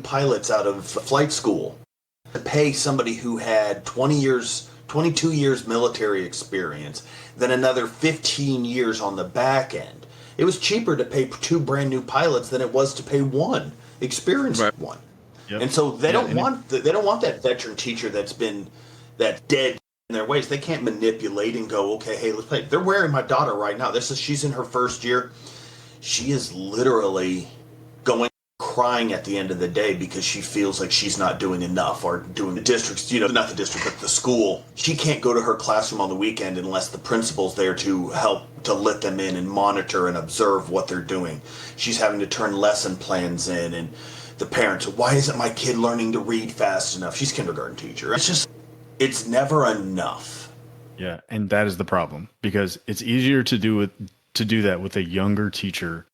S2: pilots out of flight school to pay somebody who had 22 years military experience than another 15 years on the back end. It was cheaper to pay 2 brand new pilots than it was to pay one experienced one. Yep. And so they don't want that veteran teacher that's dead in their ways. They can't manipulate and go, okay, hey, let's play. They're wearing my daughter right now. She's in her first year. She is literally going crying at the end of the day because she feels like she's not doing enough, or doing the district's, not the district, but the school. She can't go to her classroom on the weekend unless the principal's there to help to let them in and monitor and observe what they're doing. She's having to turn lesson plans in, and the parents, why isn't my kid learning to read fast enough? She's a kindergarten teacher. It's never enough.
S4: Yeah, and that is the problem, because it's easier to do that with a younger teacher,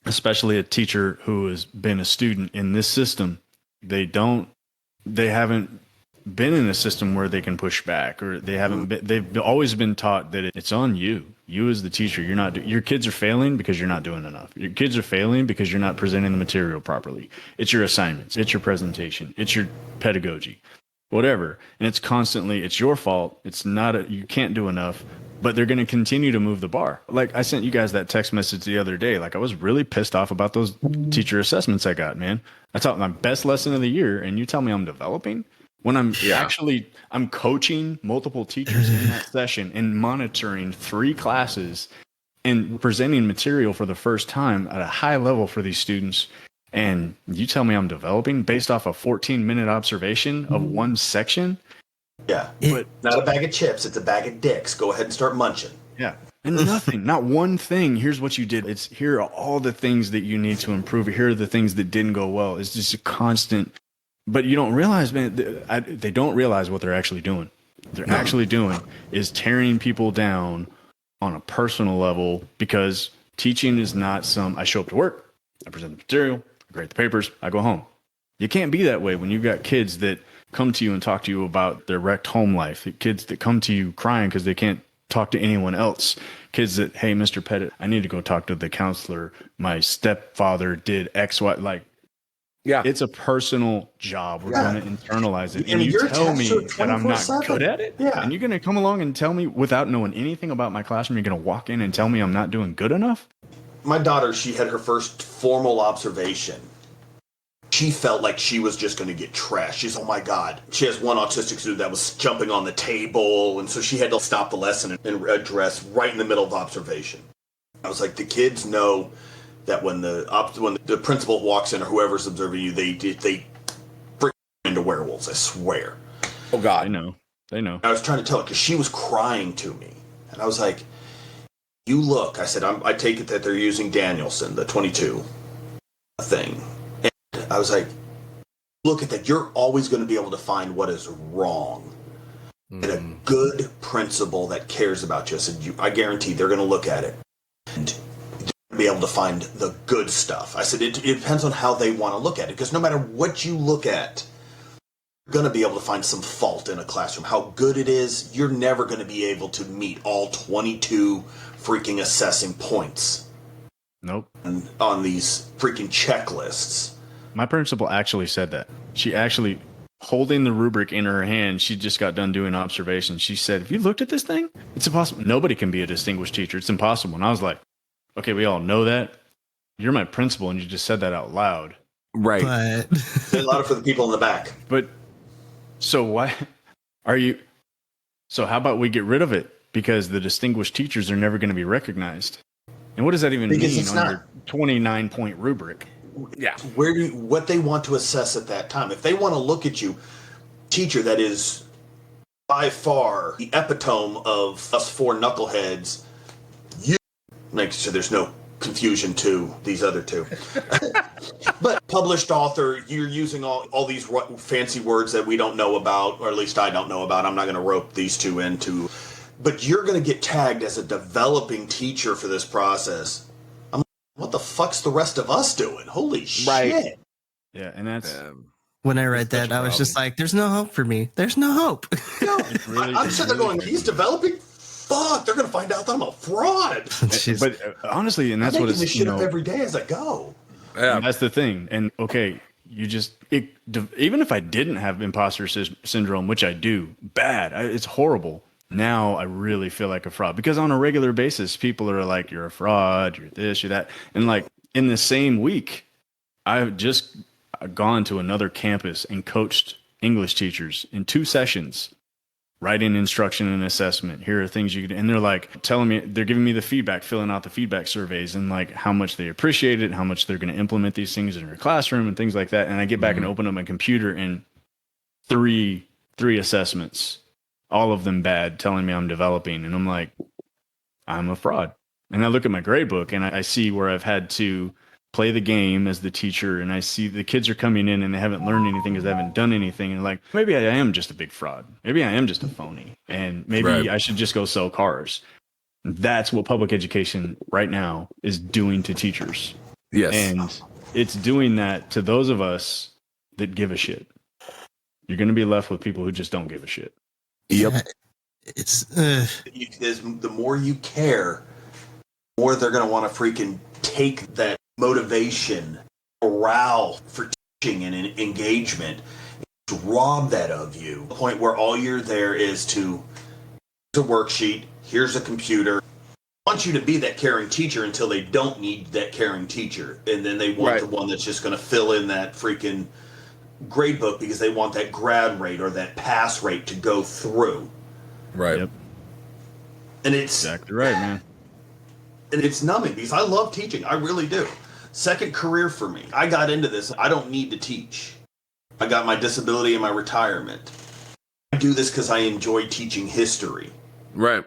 S4: especially a teacher who has been a student in this system. They haven't been in a system where they can push back, or they've always been taught that it's on you. You as the teacher, your kids are failing because you're not doing enough. Your kids are failing because you're not presenting the material properly. It's your assignments, it's your presentation, it's your pedagogy. Whatever. And it's your fault. It's not you can't do enough, but they're going to continue to move the bar. Like, I sent you guys that text message the other day. Like, I was really pissed off about those teacher assessments I got, man. I taught my best lesson of the year, and you tell me I'm developing when I'm coaching multiple teachers in that session and monitoring 3 classes and presenting material for the first time at a high level for these students. And you tell me I'm developing based off a 14-minute observation of one section?
S2: Yeah. But not a bag of chips. It's a bag of dicks. Go ahead and start munching.
S4: Yeah. And nothing, not one thing. Here's what you did. Here are all the things that you need to improve. Here are the things that didn't go well. It's just a constant. But you don't realize, man, they don't realize what they're actually doing. They're actually doing is tearing people down on a personal level, because teaching is not I show up to work, I present the material, I grade the papers, I go home. You can't be that way when you've got kids that come to you and talk to you about their wrecked home life, kids that come to you crying because they can't talk to anyone else, kids that, hey, Mr. Pettit, I need to go talk to the counselor. My stepfather did X, Y. Like, yeah, it's a personal job. We're going to internalize it. And you tell me that I'm not good at it? Yeah. And you're going to come along and tell me, without knowing anything about my classroom, you're going to walk in and tell me I'm not doing good enough?
S2: My daughter, she had her first formal observation. She felt like she was just going to get trashed. She's, oh my God. She has one autistic student that was jumping on the table, and so she had to stop the lesson and address right in the middle of observation. I was like, the kids know that when the principal walks in, or whoever's observing you, they bring into werewolves, I swear.
S1: Oh God.
S4: They know.
S2: I was trying to tell her because she was crying to me, and I was like, you look, I said, I take it that they're using Danielson, the 22 thing. And I was like, look at that. You're always going to be able to find what is wrong. And a good principal that cares about you, I said, I guarantee they're going to look at it and be able to find the good stuff. I said, it depends on how they want to look at it, because no matter what you look at, going to be able to find some fault in a classroom. How good it is, you're never going to be able to meet all 22 freaking assessing points.
S4: Nope.
S2: On these freaking checklists.
S4: My principal actually said that. She actually, holding the rubric in her hand, she just got done doing observations. She said, "Have you looked at this thing? It's impossible. Nobody can be a distinguished teacher. It's impossible." And I was like, okay, we all know that. You're my principal, and you just said that out loud.
S1: Right.
S3: But
S2: Say it louder for the people in the back.
S4: But so why are you? So how about we get rid of it? Because the distinguished teachers are never going to be recognized. And what does that even mean on your 29-point rubric?
S2: Yeah. What they want to assess at that time. If they want to look at you, teacher that is by far the epitome of us four knuckleheads, you make sure there's no confusion to these other two. But published author, you're using all these fancy words that we don't know about, or at least I don't know about. I'm not going to rope these two into. But you're going to get tagged as a developing teacher for this process. I'm like, what the fuck's the rest of us doing? Holy shit.
S4: Yeah, and that's...
S3: when I read that, I was just like, there's no hope for me. There's no hope.
S2: No, I'm sitting there going, he's developing? Fuck, they're going to find out that I'm a fraud.
S4: But honestly, and that's
S2: I'm
S4: what
S2: making
S4: it's,
S2: this shit up every day as I go.
S1: Yeah.
S4: And that's the thing. And okay, even if I didn't have imposter syndrome, which I do, it's horrible. Now I really feel like a fraud because on a regular basis, people are like, you're a fraud, you're this, you're that. And like in the same week, I've just gone to another campus and coached English teachers in 2 sessions, writing instruction and assessment. Here are things you can, and they're like telling me, they're giving me the feedback, filling out the feedback surveys and like how much they appreciate it, how much they're going to implement these things in their classroom and things like that. And I get back and open up my computer and three assessments, all of them bad, telling me I'm developing. And I'm like, I'm a fraud. And I look at my grade book and I see where I've had to play the game as the teacher. And I see the kids are coming in and they haven't learned anything because they haven't done anything. And like, maybe I am just a big fraud. Maybe I am just a phony. And maybe I should just go sell cars. That's what public education right now is doing to teachers.
S1: Yes.
S4: And it's doing that to those of us that give a shit. You're going to be left with people who just don't give a shit.
S1: Yep.
S3: It's
S2: The more you care, the more they're going to want to freaking take that motivation, morale for teaching and engagement, and rob that of you. The point where all you're there is to, here's a worksheet, here's a computer. I want you to be that caring teacher until they don't need that caring teacher. And then they want the one that's just going to fill in that freaking grade book because they want that grad rate or that pass rate to go through.
S1: Right.
S4: Yep.
S2: And it's
S4: Exactly right, man.
S2: And it's numbing because I love teaching. I really do. Second career for me. I got into this. I don't need to teach. I got my disability and my retirement. I do this because I enjoy teaching history.
S1: Right.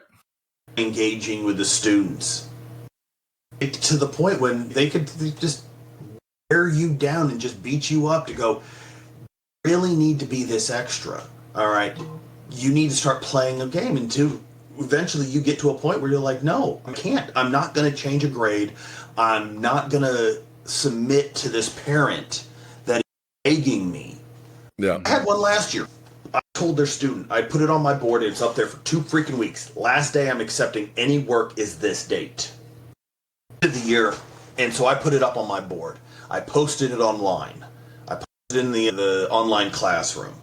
S2: Engaging with the students. To the point when they could just wear you down and just beat you up to go, really need to be this extra. All right. You need to start playing a game. And eventually you get to a point where you're like, no, I can't. I'm not going to change a grade. I'm not going to submit to this parent that is begging me.
S1: Yeah.
S2: I had one last year. I told their student, I put it on my board. It's up there for 2 freaking weeks. Last day I'm accepting any work is this date of the year. And so I put it up on my board. I posted it online. I posted it in the online classroom.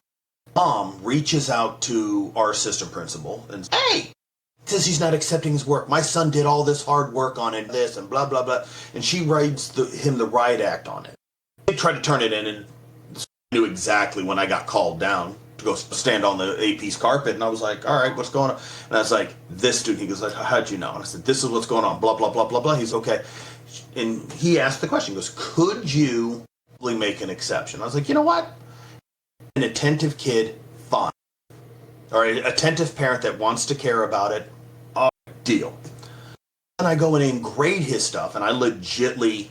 S2: Mom reaches out to our assistant principal and says, hey, says he's not accepting his work. My son did all this hard work on it, this and blah, blah, blah. And she writes him the riot act on it. They tried to turn it in and knew exactly when I got called down to go stand on the AP's carpet. And I was like, all right, what's going on? And I was like, this student, he goes like, how'd you know? And I said, this is what's going on, blah, blah, blah, blah, blah. He's okay. And he asked the question, he goes, could you make an exception? I was like, you know what? An attentive kid, fine. Or an attentive parent that wants to care about it, deal. And I go in and grade his stuff, and I legitly,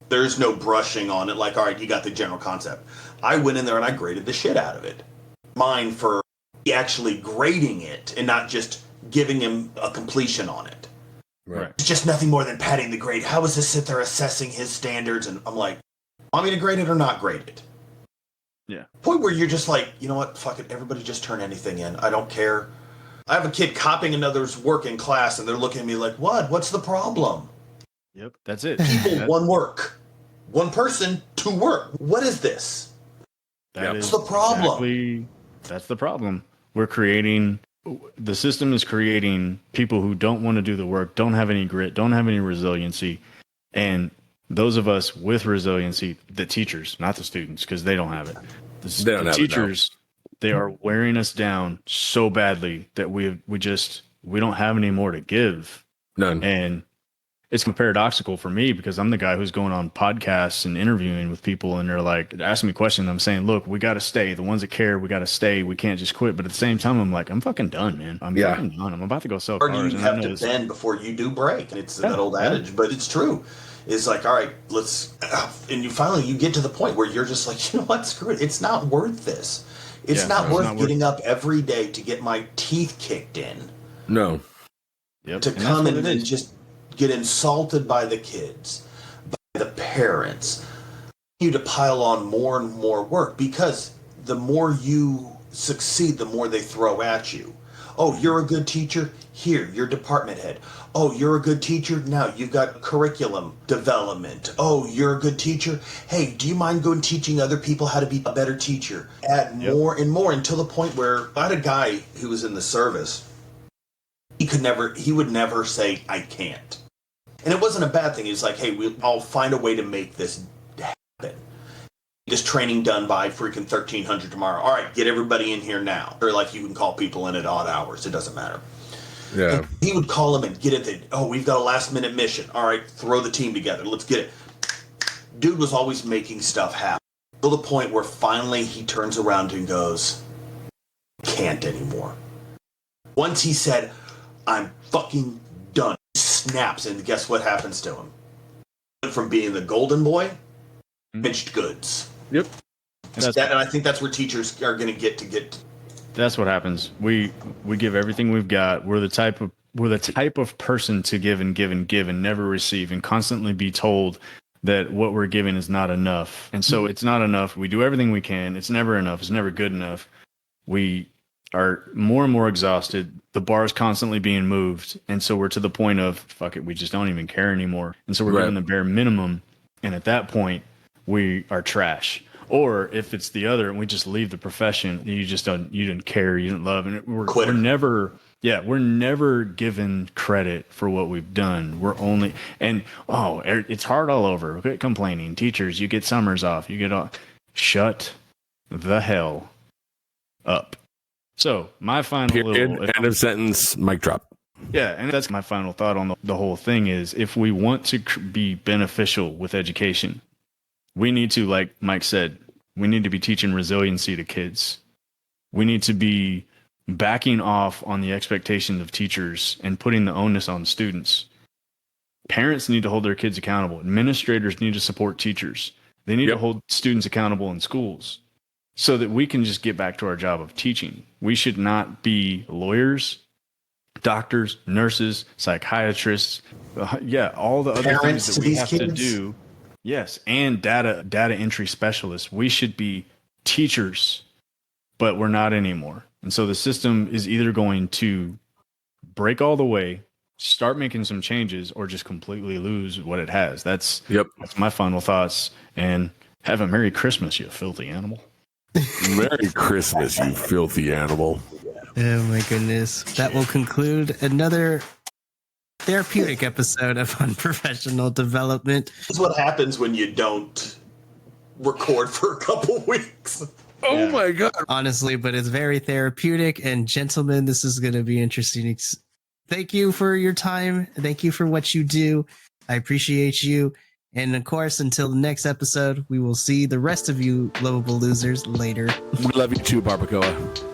S2: there's no brushing on it, like, all right, you got the general concept. I went in there and I graded the shit out of it. Mine for actually grading it and not just giving him a completion on it.
S1: Right.
S2: It's just nothing more than padding the grade. How is this sit there assessing his standards? And I'm like, want me to grade it or not grade it?
S4: Yeah.
S2: Point where you're just like, you know what, fuck it, everybody just turn anything in. I don't care. I have a kid copying another's work in class, and they're looking at me like, what? What's the problem?
S4: Yep, that's it.
S2: People, one work. One person, two work. What is this?
S4: That's
S2: the problem.
S4: That's the problem. The system is creating people who don't want to do the work, don't have any grit, don't have any resiliency. And those of us with resiliency, the teachers, not the students, because they don't have it. The teachers, they are wearing us down so badly that we don't have any more to give.
S1: None.
S4: And it's paradoxical for me because I'm the guy who's going on podcasts and interviewing with people, and they're like asking me questions. I'm saying, look, we got to stay. The ones that care, we got to stay. We can't just quit. But at the same time, I'm like, I'm fucking done, man. I'm fucking done. I'm about to go sell cars.
S2: Or you have to bend before you do break. And it's that old adage, but it's true. It's like, all right, let's, and you get to the point where you're just like, you know what, screw it. It's not worth this. It's not worth getting up every day to get my teeth kicked in.
S1: No.
S4: Yep.
S2: To come in and just get insulted by the kids, by the parents, you to pile on more and more work, because the more you succeed, the more they throw at you. Oh, you're a good teacher? Here, you're department head. Oh, you're a good teacher? Now you've got curriculum development. Oh, you're a good teacher? Hey, do you mind going teaching other people how to be a better teacher? Add more and more until the point where I had a guy who was in the service. He would never say, I can't. And it wasn't a bad thing. He was like, hey, I'll find a way to make this happen. This training done by freaking 1300 tomorrow. All right, get everybody in here now. Or like you can call people in at odd hours. It doesn't matter.
S1: Yeah.
S2: And he would call them and get it. Oh, we've got a last minute mission. All right, throw the team together. Let's get it. Dude was always making stuff happen. To the point where finally he turns around and goes, can't anymore. Once he said, I'm fucking done. He snaps, and guess what happens to him? Went from being the golden boy, damaged goods.
S4: Yep.
S2: And I think that's where teachers are going to get.
S4: That's what happens. We give everything we've got. We're the type of person to give and give and give and never receive, and constantly be told that what we're giving is not enough. And so it's not enough. We do everything we can. It's never enough. It's never good enough. We are more and more exhausted. The bar is constantly being moved. And so we're to the point of, fuck it, we just don't even care anymore. And so we're given the bare minimum. And at that point, we are trash. Or if it's the other and we just leave the profession, you didn't care, you didn't love. And we're never given credit for what we've done. We're only, it's hard all over. Quit complaining. Teachers, you get summers off. You get all, shut the hell up. So my final
S1: end of sentence, mic drop.
S4: Yeah, and that's my final thought on the whole thing is, if we want to be beneficial with education, we need to, like Mike said, we need to be teaching resiliency to kids. We need to be backing off on the expectations of teachers and putting the onus on students. Parents need to hold their kids accountable. Administrators need to support teachers. They need to hold students accountable in schools, so that we can just get back to our job of teaching. We should not be lawyers, doctors, nurses, psychiatrists, all the other
S2: parents
S4: things that we have to do. Yes, and data entry specialists. We should be teachers, but we're not anymore. And so the system is either going to break all the way, start making some changes, or just completely lose what it has. That's my final thoughts. And have a Merry Christmas, you filthy animal.
S1: Merry Christmas, you filthy animal.
S3: Oh my goodness. That will conclude another therapeutic episode of Unprofessional Development.
S2: This is what happens when you don't record for a couple weeks.
S1: Oh my God.
S3: Honestly, but it's very therapeutic. And gentlemen, this is going to be interesting. Thank you for your time. Thank you for what you do. I appreciate you. And of course, until the next episode, we will see the rest of you lovable losers later.
S1: We love you too, Barbacoa.